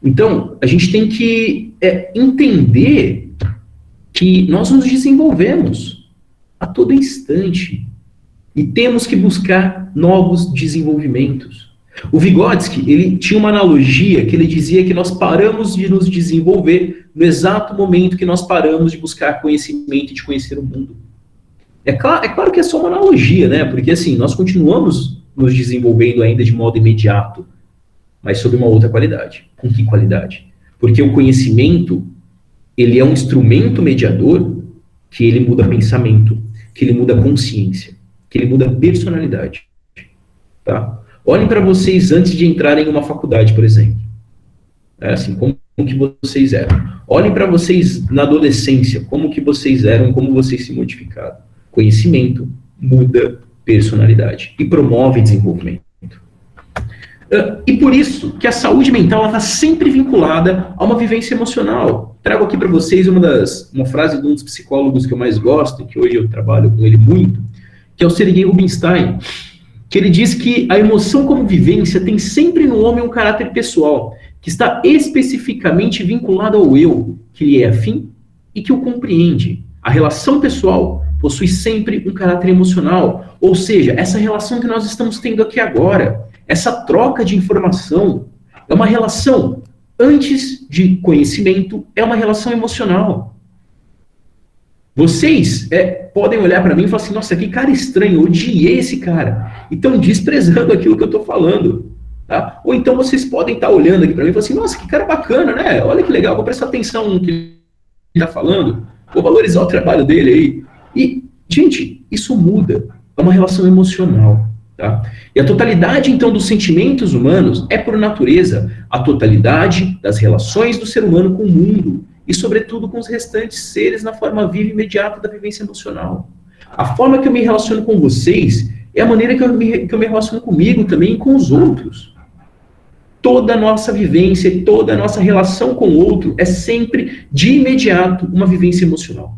Então, a gente tem que entender que nós nos desenvolvemos a todo instante. E temos que buscar novos desenvolvimentos. O Vygotsky, ele tinha uma analogia que ele dizia que nós paramos de nos desenvolver no exato momento que nós paramos de buscar conhecimento e de conhecer o mundo. É claro que é só uma analogia, né? Porque assim, nós continuamos nos desenvolvendo ainda de modo imediato, mas sob uma outra qualidade. Com que qualidade? Porque o conhecimento, ele é um instrumento mediador que ele muda pensamento, que ele muda consciência, que ele muda personalidade. Tá? Olhem para vocês antes de entrarem em uma faculdade, por exemplo. Assim, como que vocês eram. Olhem para vocês na adolescência, como que vocês eram, como vocês se modificaram. Conhecimento muda personalidade e promove desenvolvimento. E por isso que a saúde mental está sempre vinculada a uma vivência emocional. Trago aqui para vocês uma frase de um dos psicólogos que eu mais gosto, que hoje eu trabalho com ele muito, que é o Sergei Rubinstein, que ele diz que a emoção como vivência tem sempre no homem um caráter pessoal, que está especificamente vinculado ao eu, que lhe é afim e que o compreende. A relação pessoal possui sempre um caráter emocional, ou seja, essa relação que nós estamos tendo aqui agora, essa troca de informação, é uma relação, antes de conhecimento, é uma relação emocional. Vocês podem olhar para mim e falar assim, nossa, que cara estranho, eu odiei esse cara. E estão desprezando aquilo que eu estou falando. Tá? Ou então vocês podem estar olhando aqui para mim e falar assim, nossa, que cara bacana, né? Olha que legal, vou prestar atenção no que ele está falando, vou valorizar o trabalho dele aí. E, gente, isso muda. É uma relação emocional. Tá? E a totalidade, então, dos sentimentos humanos é, por natureza, a totalidade das relações do ser humano com o mundo e, sobretudo, com os restantes seres na forma viva e imediata da vivência emocional. A forma que eu me relaciono com vocês é a maneira que eu me relaciono comigo também e com os outros. Toda a nossa vivência, toda a nossa relação com o outro é sempre, de imediato, uma vivência emocional.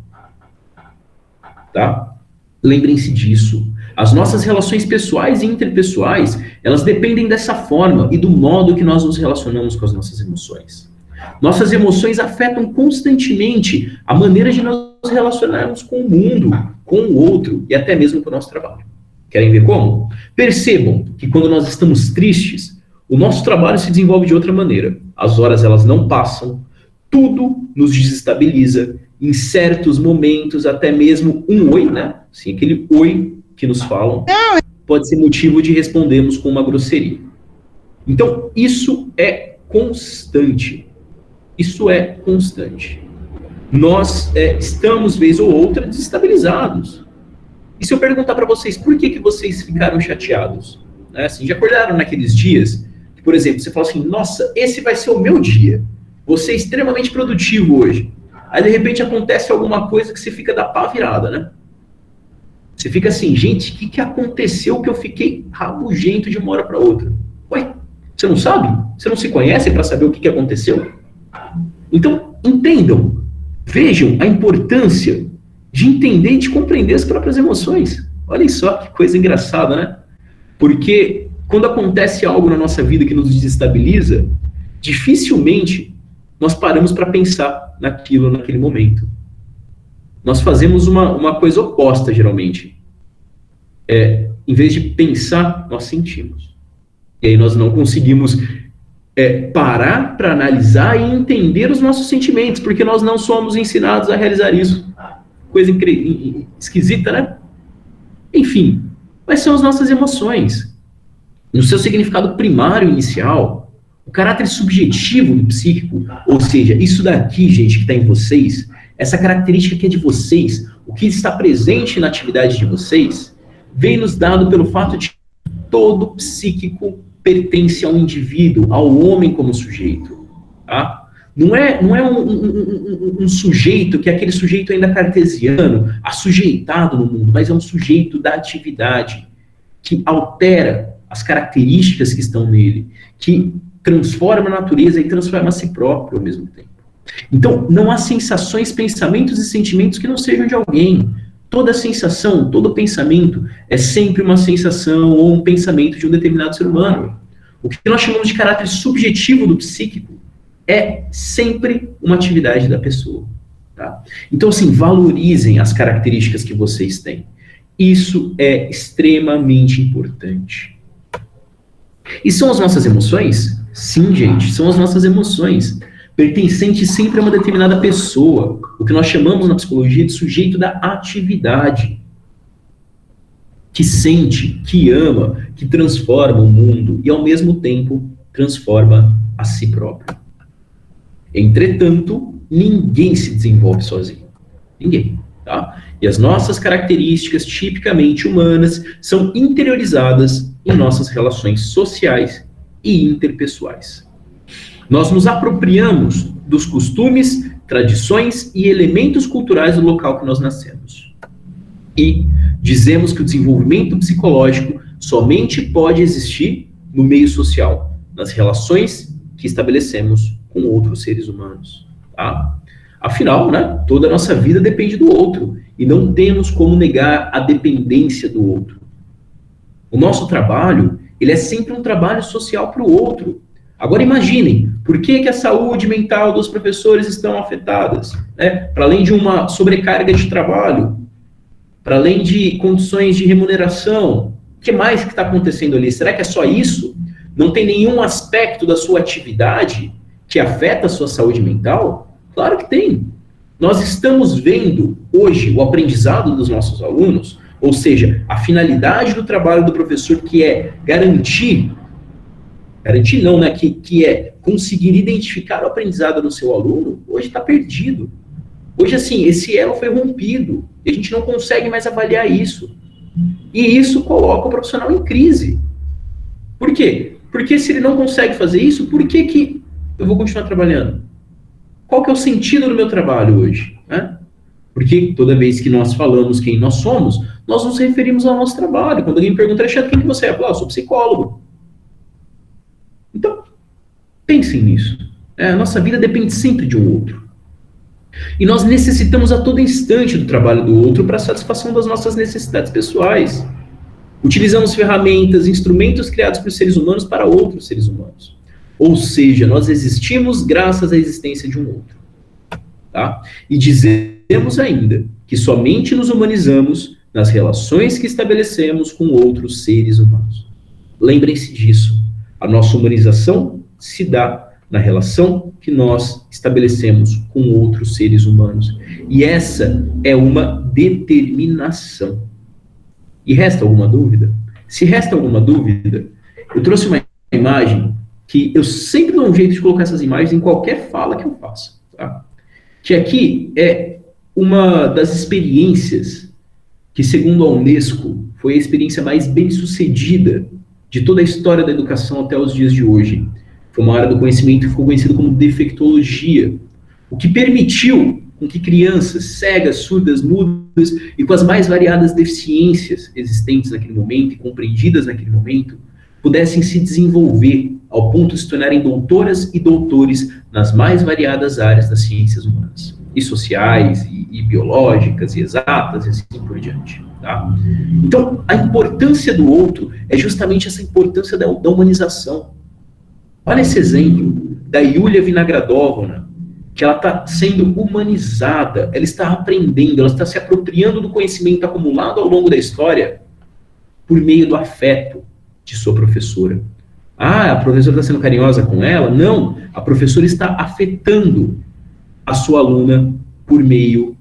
Tá? Lembrem-se disso. As nossas relações pessoais e interpessoais, elas dependem dessa forma e do modo que nós nos relacionamos com as nossas emoções. Nossas emoções afetam constantemente a maneira de nós nos relacionarmos com o mundo, com o outro e até mesmo com o nosso trabalho. Querem ver como? Percebam que quando nós estamos tristes, o nosso trabalho se desenvolve de outra maneira. As horas, elas não passam, tudo nos desestabiliza, em certos momentos, até mesmo um oi, né? Assim, aquele oi que nos falam, pode ser motivo de respondermos com uma grosseria. Então, isso é constante. Isso é constante. Nós estamos, vez ou outra, desestabilizados. E se eu perguntar para vocês, por que vocês ficaram chateados? Né? Assim, já acordaram naqueles dias, que, por exemplo, você fala assim, nossa, esse vai ser o meu dia. Vou ser extremamente produtivo hoje. Aí, de repente, acontece alguma coisa que você fica da pá virada, né? Você fica assim, gente, o que aconteceu que eu fiquei rabugento de uma hora para outra? Ué, você não sabe? Você não se conhece para saber o que aconteceu? Então, entendam, vejam a importância de entender e de compreender as próprias emoções. Olhem só que coisa engraçada, né? Porque quando acontece algo na nossa vida que nos desestabiliza, dificilmente nós paramos para pensar naquilo, naquele momento. Nós fazemos uma coisa oposta, geralmente. Em vez de pensar, nós sentimos. E aí nós não conseguimos parar para analisar e entender os nossos sentimentos, porque nós não somos ensinados a realizar isso. Coisa esquisita, né? Enfim, quais são as nossas emoções? No seu significado primário inicial, o caráter subjetivo do psíquico, ou seja, isso daqui, gente, que está em vocês, essa característica que é de vocês, o que está presente na atividade de vocês, vem nos dado pelo fato de que todo psíquico pertence ao indivíduo, ao homem como sujeito. Tá? Não é um sujeito que é aquele sujeito ainda cartesiano, assujeitado no mundo, mas é um sujeito da atividade, que altera as características que estão nele, que transforma a natureza e transforma a si próprio ao mesmo tempo. Então, não há sensações, pensamentos e sentimentos que não sejam de alguém. Toda sensação, todo pensamento é sempre uma sensação ou um pensamento de um determinado ser humano. O que nós chamamos de caráter subjetivo do psíquico é sempre uma atividade da pessoa. Tá? Então, assim, valorizem as características que vocês têm. Isso é extremamente importante. E são as nossas emoções? Sim, gente, são as nossas emoções. Pertencente sempre a uma determinada pessoa, o que nós chamamos na psicologia de sujeito da atividade, que sente, que ama, que transforma o mundo e, ao mesmo tempo, transforma a si próprio. Entretanto, ninguém se desenvolve sozinho. Ninguém. Tá? E as nossas características tipicamente humanas são interiorizadas em nossas relações sociais e interpessoais. Nós nos apropriamos dos costumes, tradições e elementos culturais do local que nós nascemos. E dizemos que o desenvolvimento psicológico somente pode existir no meio social, nas relações que estabelecemos com outros seres humanos. Tá? Afinal, né, toda a nossa vida depende do outro, e não temos como negar a dependência do outro. O nosso trabalho, ele é sempre um trabalho social para o outro. Agora imaginem, por que a saúde mental dos professores estão afetadas? Né? Para além de uma sobrecarga de trabalho, para além de condições de remuneração, o que mais que está acontecendo ali? Será que é só isso? Não tem nenhum aspecto da sua atividade que afeta a sua saúde mental? Claro que tem. Nós estamos vendo hoje o aprendizado dos nossos alunos, ou seja, a finalidade do trabalho do professor, que é garantir não, né, que é conseguir identificar o aprendizado do seu aluno, hoje está perdido. Hoje, assim, esse elo foi rompido, e a gente não consegue mais avaliar isso. E isso coloca o profissional em crise. Por quê? Porque se ele não consegue fazer isso, por que eu vou continuar trabalhando? Qual que é o sentido do meu trabalho hoje? Né? Porque toda vez que nós falamos quem nós somos, nós nos referimos ao nosso trabalho. Quando alguém me pergunta, Alexandre, quem que você é? Eu falo, eu sou psicólogo. Então, pensem nisso. A nossa vida depende sempre de um outro. E nós necessitamos a todo instante do trabalho do outro para a satisfação das nossas necessidades pessoais. Utilizamos ferramentas, instrumentos criados por seres humanos para outros seres humanos. Ou seja, nós existimos graças à existência de um outro. Tá? E dizemos ainda que somente nos humanizamos nas relações que estabelecemos com outros seres humanos. Lembrem-se disso. A nossa humanização se dá na relação que nós estabelecemos com outros seres humanos. E essa é uma determinação. E resta alguma dúvida? Se resta alguma dúvida, eu trouxe uma imagem que eu sempre dou um jeito de colocar essas imagens em qualquer fala que eu faço. Tá? Que aqui é uma das experiências que, segundo a Unesco, foi a experiência mais bem-sucedida de toda a história da educação até os dias de hoje. Foi uma área do conhecimento que ficou conhecida como defectologia, o que permitiu com que crianças cegas, surdas, mudas e com as mais variadas deficiências existentes naquele momento e compreendidas naquele momento, pudessem se desenvolver ao ponto de se tornarem doutoras e doutores nas mais variadas áreas das ciências humanas, e sociais, e biológicas, e exatas, e assim por diante. Tá? Então, a importância do outro é justamente essa importância da humanização. Olha esse exemplo da Yulia Vinogradovna, que ela está sendo humanizada, ela está aprendendo, ela está se apropriando do conhecimento acumulado ao longo da história por meio do afeto de sua professora. Ah, a professora está sendo carinhosa com ela? Não, a professora está afetando a sua aluna por meio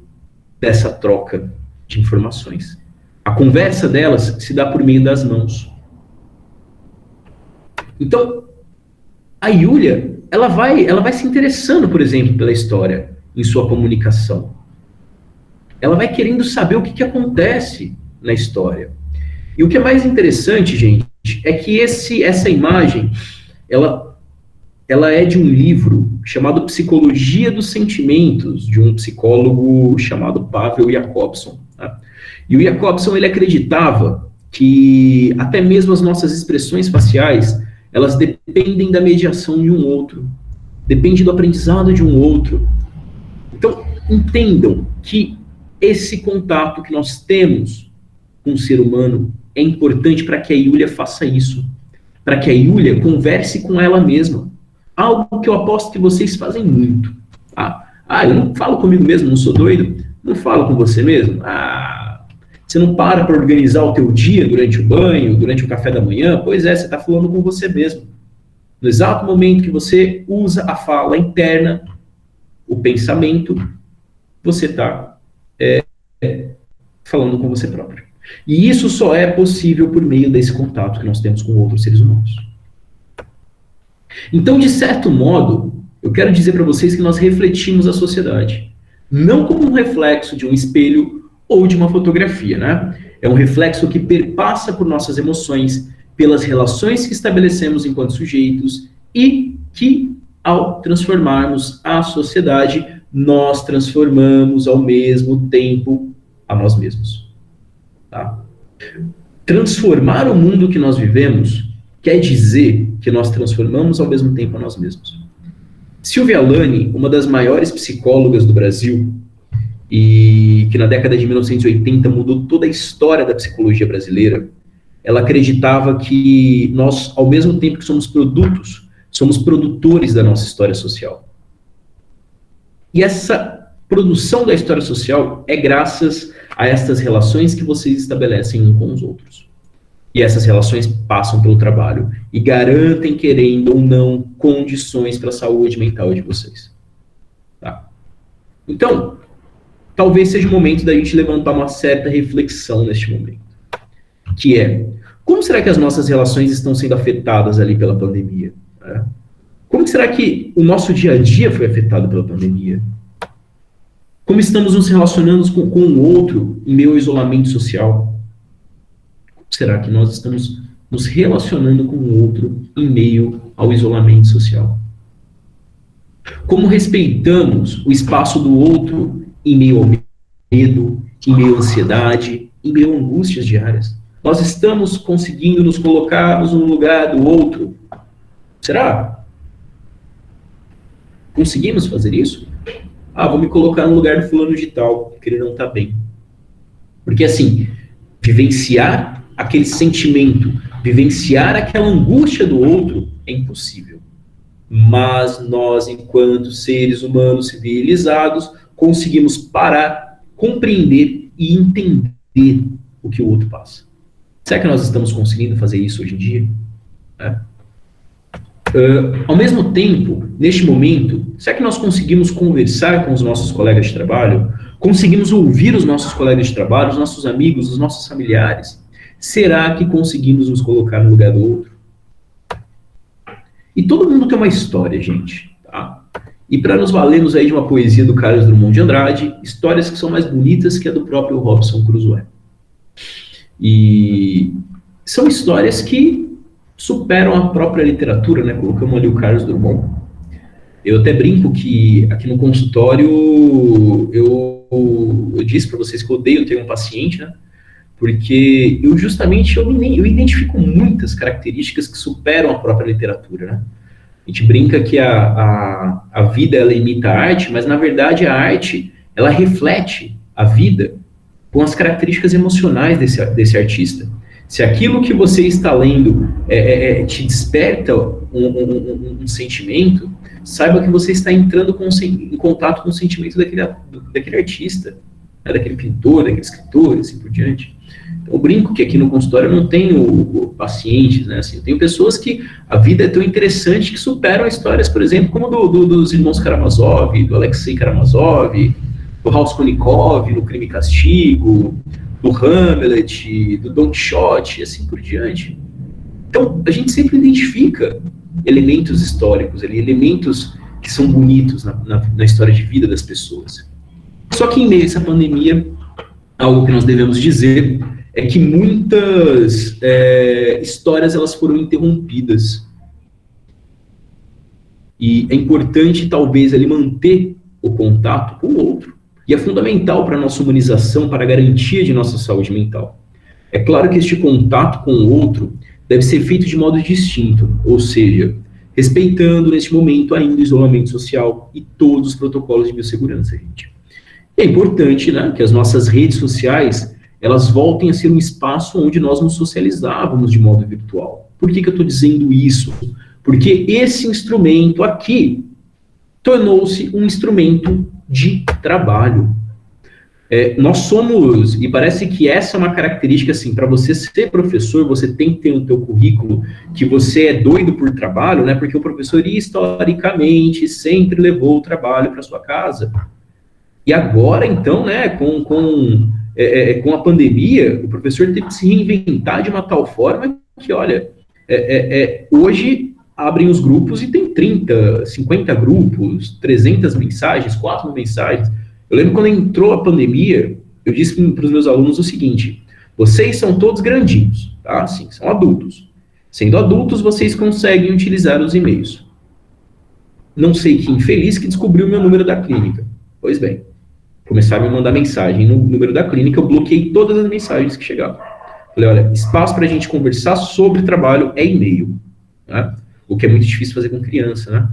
dessa troca de informações. A conversa delas se dá por meio das mãos. Então, a Yulia, ela vai se interessando, por exemplo, pela história em sua comunicação. Ela vai querendo saber o que acontece na história. E o que é mais interessante, gente, é que essa imagem, ela é de um livro chamado Psicologia dos Sentimentos, de um psicólogo chamado Pavel Jakobson. Tá? E o Jakobson, ele acreditava que até mesmo as nossas expressões faciais, elas dependem da mediação de um outro, depende do aprendizado de um outro. Então, entendam que esse contato que nós temos com o ser humano é importante para que a Yulia faça isso, para que a Yulia converse com ela mesma. Algo que eu aposto que vocês fazem muito. Eu não falo comigo mesmo, não sou doido? Não falo com você mesmo? Você não para organizar o teu dia durante o banho, durante o café da manhã? Pois é, você está falando com você mesmo. No exato momento que você usa a fala interna, o pensamento, você está falando com você próprio. E isso só é possível por meio desse contato que nós temos com outros seres humanos. Então, de certo modo, eu quero dizer para vocês que nós refletimos a sociedade. Não como um reflexo de um espelho ou de uma fotografia, né? É um reflexo que perpassa por nossas emoções, pelas relações que estabelecemos enquanto sujeitos e que, ao transformarmos a sociedade, nós transformamos ao mesmo tempo a nós mesmos. Tá? Transformar o mundo que nós vivemos quer dizer que nós transformamos ao mesmo tempo a nós mesmos. Silvia Alani, uma das maiores psicólogas do Brasil, e que na década de 1980 mudou toda a história da psicologia brasileira, ela acreditava que nós, ao mesmo tempo que somos produtos, somos produtores da nossa história social. E essa produção da história social é graças a estas relações que vocês estabelecem uns com os outros. E essas relações passam pelo trabalho e garantem, querendo ou não, condições para a saúde mental de vocês. Tá? Então, talvez seja o momento da gente levantar uma certa reflexão neste momento. Que é, como será que as nossas relações estão sendo afetadas ali pela pandemia? Né? Como será que o nosso dia a dia foi afetado pela pandemia? Como estamos nos relacionando com o outro em meio ao isolamento social? Como será que nós estamos nos relacionando com o outro em meio ao isolamento social? Como respeitamos o espaço do outro em meio ao medo, em meio à ansiedade, em meio a angústias diárias? Nós estamos conseguindo nos colocarmos no lugar do outro? Será? Conseguimos fazer isso? Vou me colocar no lugar do fulano de tal, porque ele não está bem. Porque assim, vivenciar aquele sentimento, vivenciar aquela angústia do outro é impossível. Mas nós, enquanto seres humanos civilizados, conseguimos parar, compreender e entender o que o outro passa. Será que nós estamos conseguindo fazer isso hoje em dia? Ao mesmo tempo, neste momento, será que nós conseguimos conversar com os nossos colegas de trabalho? Conseguimos ouvir os nossos colegas de trabalho, os nossos amigos, os nossos familiares? Será que conseguimos nos colocar no lugar do outro? E todo mundo tem uma história, gente, tá? E para nos valermos aí de uma poesia do Carlos Drummond de Andrade, histórias que são mais bonitas que a do próprio Robinson Crusoe. E são histórias que superam a própria literatura, né? Colocamos ali o Carlos Drummond. Eu até brinco que aqui no consultório eu disse para vocês que eu odeio ter um paciente, né? Porque eu identifico muitas características que superam a própria literatura, né? A gente brinca que a vida ela imita a arte, mas na verdade a arte ela reflete a vida com as características emocionais desse artista. Se aquilo que você está lendo te desperta um sentimento, saiba que você está entrando em contato com o sentimento daquele artista, né, daquele pintor, daquele escritor, assim por diante. Então, eu brinco que aqui no consultório eu não tenho pacientes, né? Assim, eu tenho pessoas que a vida é tão interessante que superam histórias, por exemplo, como dos irmãos Karamazov, do Alexei Karamazov, do Raskolnikov, no Crime e Castigo, do Hamlet, do Don Quixote, e assim por diante. Então, a gente sempre identifica elementos históricos, elementos que são bonitos na história de vida das pessoas. Só que em meio a essa pandemia, algo que nós devemos dizer é que muitas histórias elas foram interrompidas. E é importante, talvez, ele manter o contato com o outro. E é fundamental para a nossa humanização, para a garantia de nossa saúde mental. É claro que este contato com o outro deve ser feito de modo distinto, ou seja, respeitando, neste momento, ainda o isolamento social e todos os protocolos de biossegurança, gente. É importante, né, que as nossas redes sociais, elas voltem a ser um espaço onde nós nos socializávamos de modo virtual. Por que eu estou dizendo isso? Porque esse instrumento aqui tornou-se um instrumento de trabalho. Nós somos, e parece que essa é uma característica, assim, para você ser professor, você tem que ter no teu currículo que você é doido por trabalho, né, porque o professor, historicamente, sempre levou o trabalho para sua casa. E agora, então, né, com a pandemia, o professor teve que se reinventar de uma tal forma que, olha, hoje abrem os grupos e tem 30, 50 grupos, 300 mensagens, 4 mensagens. Eu lembro quando entrou a pandemia, eu disse para os meus alunos o seguinte: vocês são todos grandinhos, tá? Sim, são adultos. Sendo adultos, vocês conseguem utilizar os e-mails. Não sei que infeliz que descobriu o meu número da clínica. Pois bem, começaram a me mandar mensagem no número da clínica, eu bloqueei todas as mensagens que chegavam. Falei, olha, espaço para a gente conversar sobre trabalho é e-mail, né? O que é muito difícil fazer com criança, né?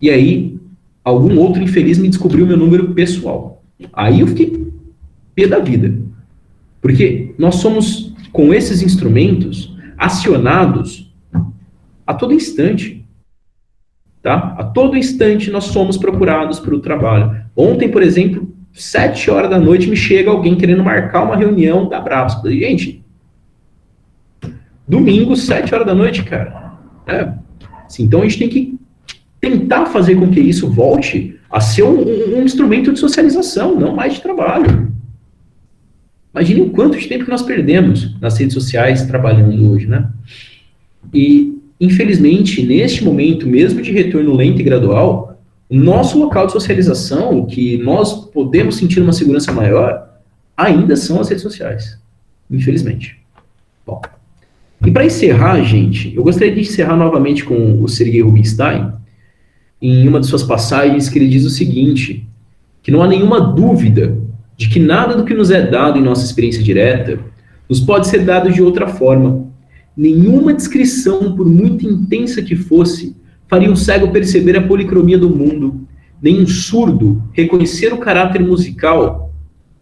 E aí, algum outro infeliz me descobriu meu número pessoal. Aí eu fiquei pé da vida. Porque nós somos, com esses instrumentos, acionados a todo instante. Tá? A todo instante nós somos procurados para o trabalho. Ontem, por exemplo, 7 horas da noite, me chega alguém querendo marcar uma reunião da Brabus. Falei, gente, domingo, 7 horas da noite, cara. Assim, então a gente tem que tentar fazer com que isso volte a ser um instrumento de socialização, não mais de trabalho. Imagine o quanto de tempo que nós perdemos nas redes sociais trabalhando hoje, né? E, infelizmente, neste momento, mesmo de retorno lento e gradual, o nosso local de socialização, que nós podemos sentir uma segurança maior, ainda são as redes sociais. Infelizmente. Bom. E para encerrar, gente, eu gostaria de encerrar novamente com o Sergei Rubinstein, em uma de suas passagens, que ele diz o seguinte, que não há nenhuma dúvida de que nada do que nos é dado em nossa experiência direta nos pode ser dado de outra forma. Nenhuma descrição, por muito intensa que fosse, faria um cego perceber a policromia do mundo, nem um surdo reconhecer o caráter musical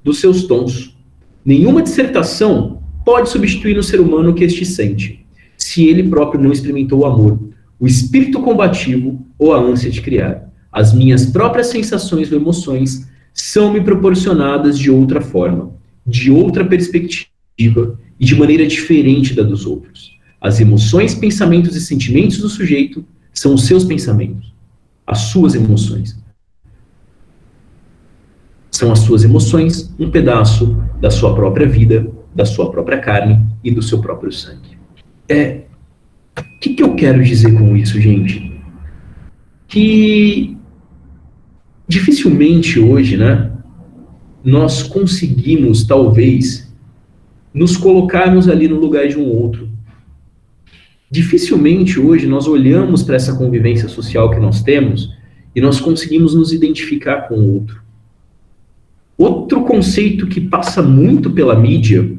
dos seus tons. Nenhuma dissertação pode substituir no ser humano o que este sente, se ele próprio não experimentou o amor, o espírito combativo ou a ânsia de criar. As minhas próprias sensações ou emoções são-me proporcionadas de outra forma, de outra perspectiva e de maneira diferente da dos outros. As emoções, pensamentos e sentimentos do sujeito são os seus pensamentos, as suas emoções. São as suas emoções um pedaço da sua própria vida, da sua própria carne e do seu próprio sangue. O que eu quero dizer com isso, gente? Que dificilmente hoje, né, nós conseguimos, talvez, nos colocarmos ali no lugar de um outro. Dificilmente hoje nós olhamos para essa convivência social que nós temos e nós conseguimos nos identificar com o outro. Outro conceito que passa muito pela mídia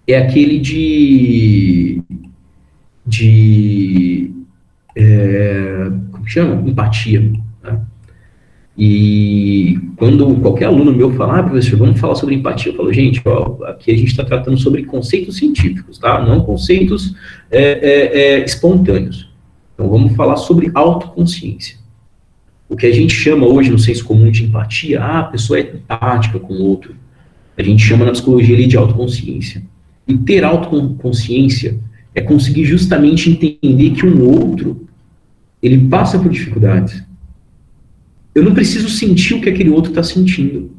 é aquele como chama? Empatia. Né? E quando qualquer aluno meu fala, professor, vamos falar sobre empatia, eu falo, gente, ó, aqui a gente está tratando sobre conceitos científicos, tá? Não conceitos espontâneos. Então vamos falar sobre autoconsciência. O que a gente chama hoje no senso comum de empatia, a pessoa é empática com o outro. A gente chama na psicologia ali de autoconsciência. E ter autoconsciência é conseguir justamente entender que um outro, ele passa por dificuldades. Eu não preciso sentir o que aquele outro está sentindo,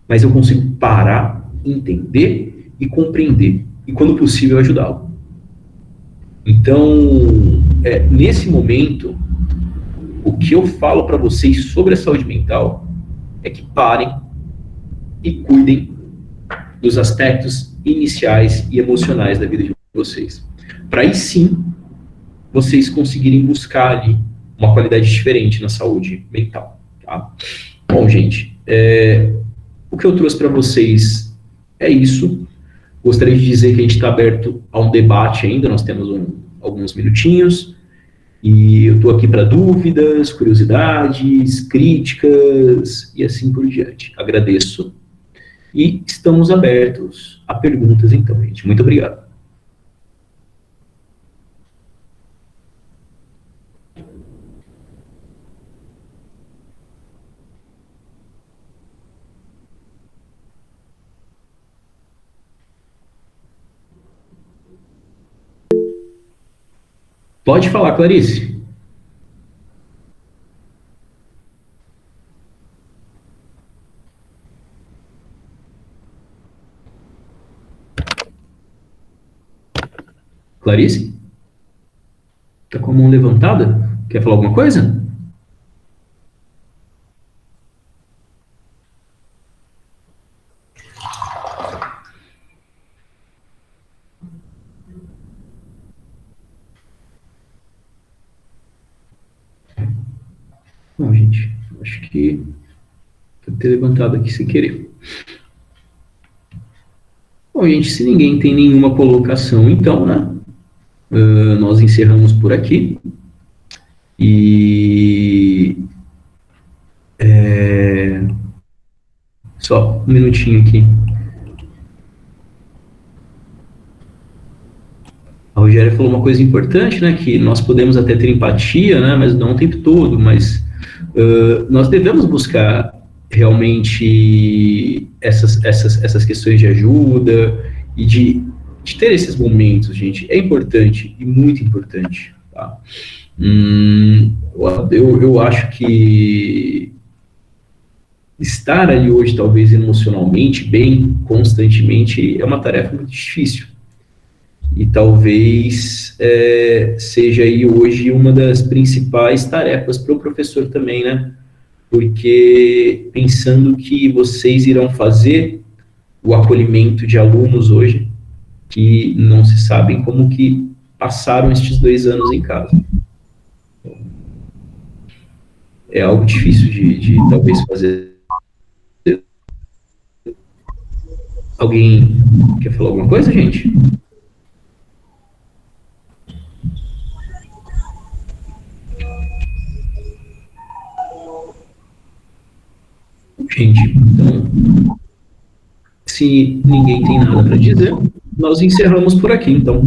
mas eu consigo parar, entender e compreender. E, quando possível, ajudá-lo. Então, nesse momento, o que eu falo para vocês sobre a saúde mental é que parem e cuidem dos aspectos iniciais e emocionais da vida de vocês. Para aí sim, vocês conseguirem buscar ali uma qualidade diferente na saúde mental. Tá? Bom, gente, o que eu trouxe para vocês é isso. Gostaria de dizer que a gente está aberto a um debate ainda, nós temos alguns minutinhos. E eu estou aqui para dúvidas, curiosidades, críticas e assim por diante. Agradeço. E estamos abertos a perguntas, então, gente. Muito obrigado. Pode falar, Clarice. Clarice? Tá com a mão levantada? Quer falar alguma coisa? Bom, gente, acho que vou ter levantado aqui sem querer. Bom, gente, se ninguém tem nenhuma colocação, então, né, nós encerramos por aqui. E só um minutinho aqui. A Rogéria falou uma coisa importante, né, que nós podemos até ter empatia, né, mas não o tempo todo, mas nós devemos buscar realmente essas questões de ajuda e de ter esses momentos, gente. É importante e muito importante, tá? Eu acho que estar ali hoje, talvez emocionalmente bem, constantemente, é uma tarefa muito difícil. E talvez seja aí hoje uma das principais tarefas para o professor também, né? Porque pensando que vocês irão fazer o acolhimento de alunos hoje que não se sabem como que passaram estes 2 anos em casa. É algo difícil de talvez fazer. Alguém quer falar alguma coisa, gente? Gente, então, se ninguém tem nada para dizer, nós encerramos por aqui, então.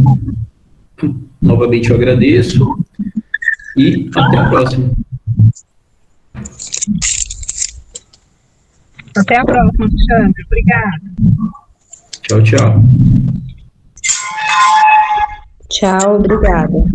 Novamente eu agradeço e até a próxima. Até a próxima, Alexandre. Obrigada. Tchau, tchau. Tchau, obrigada.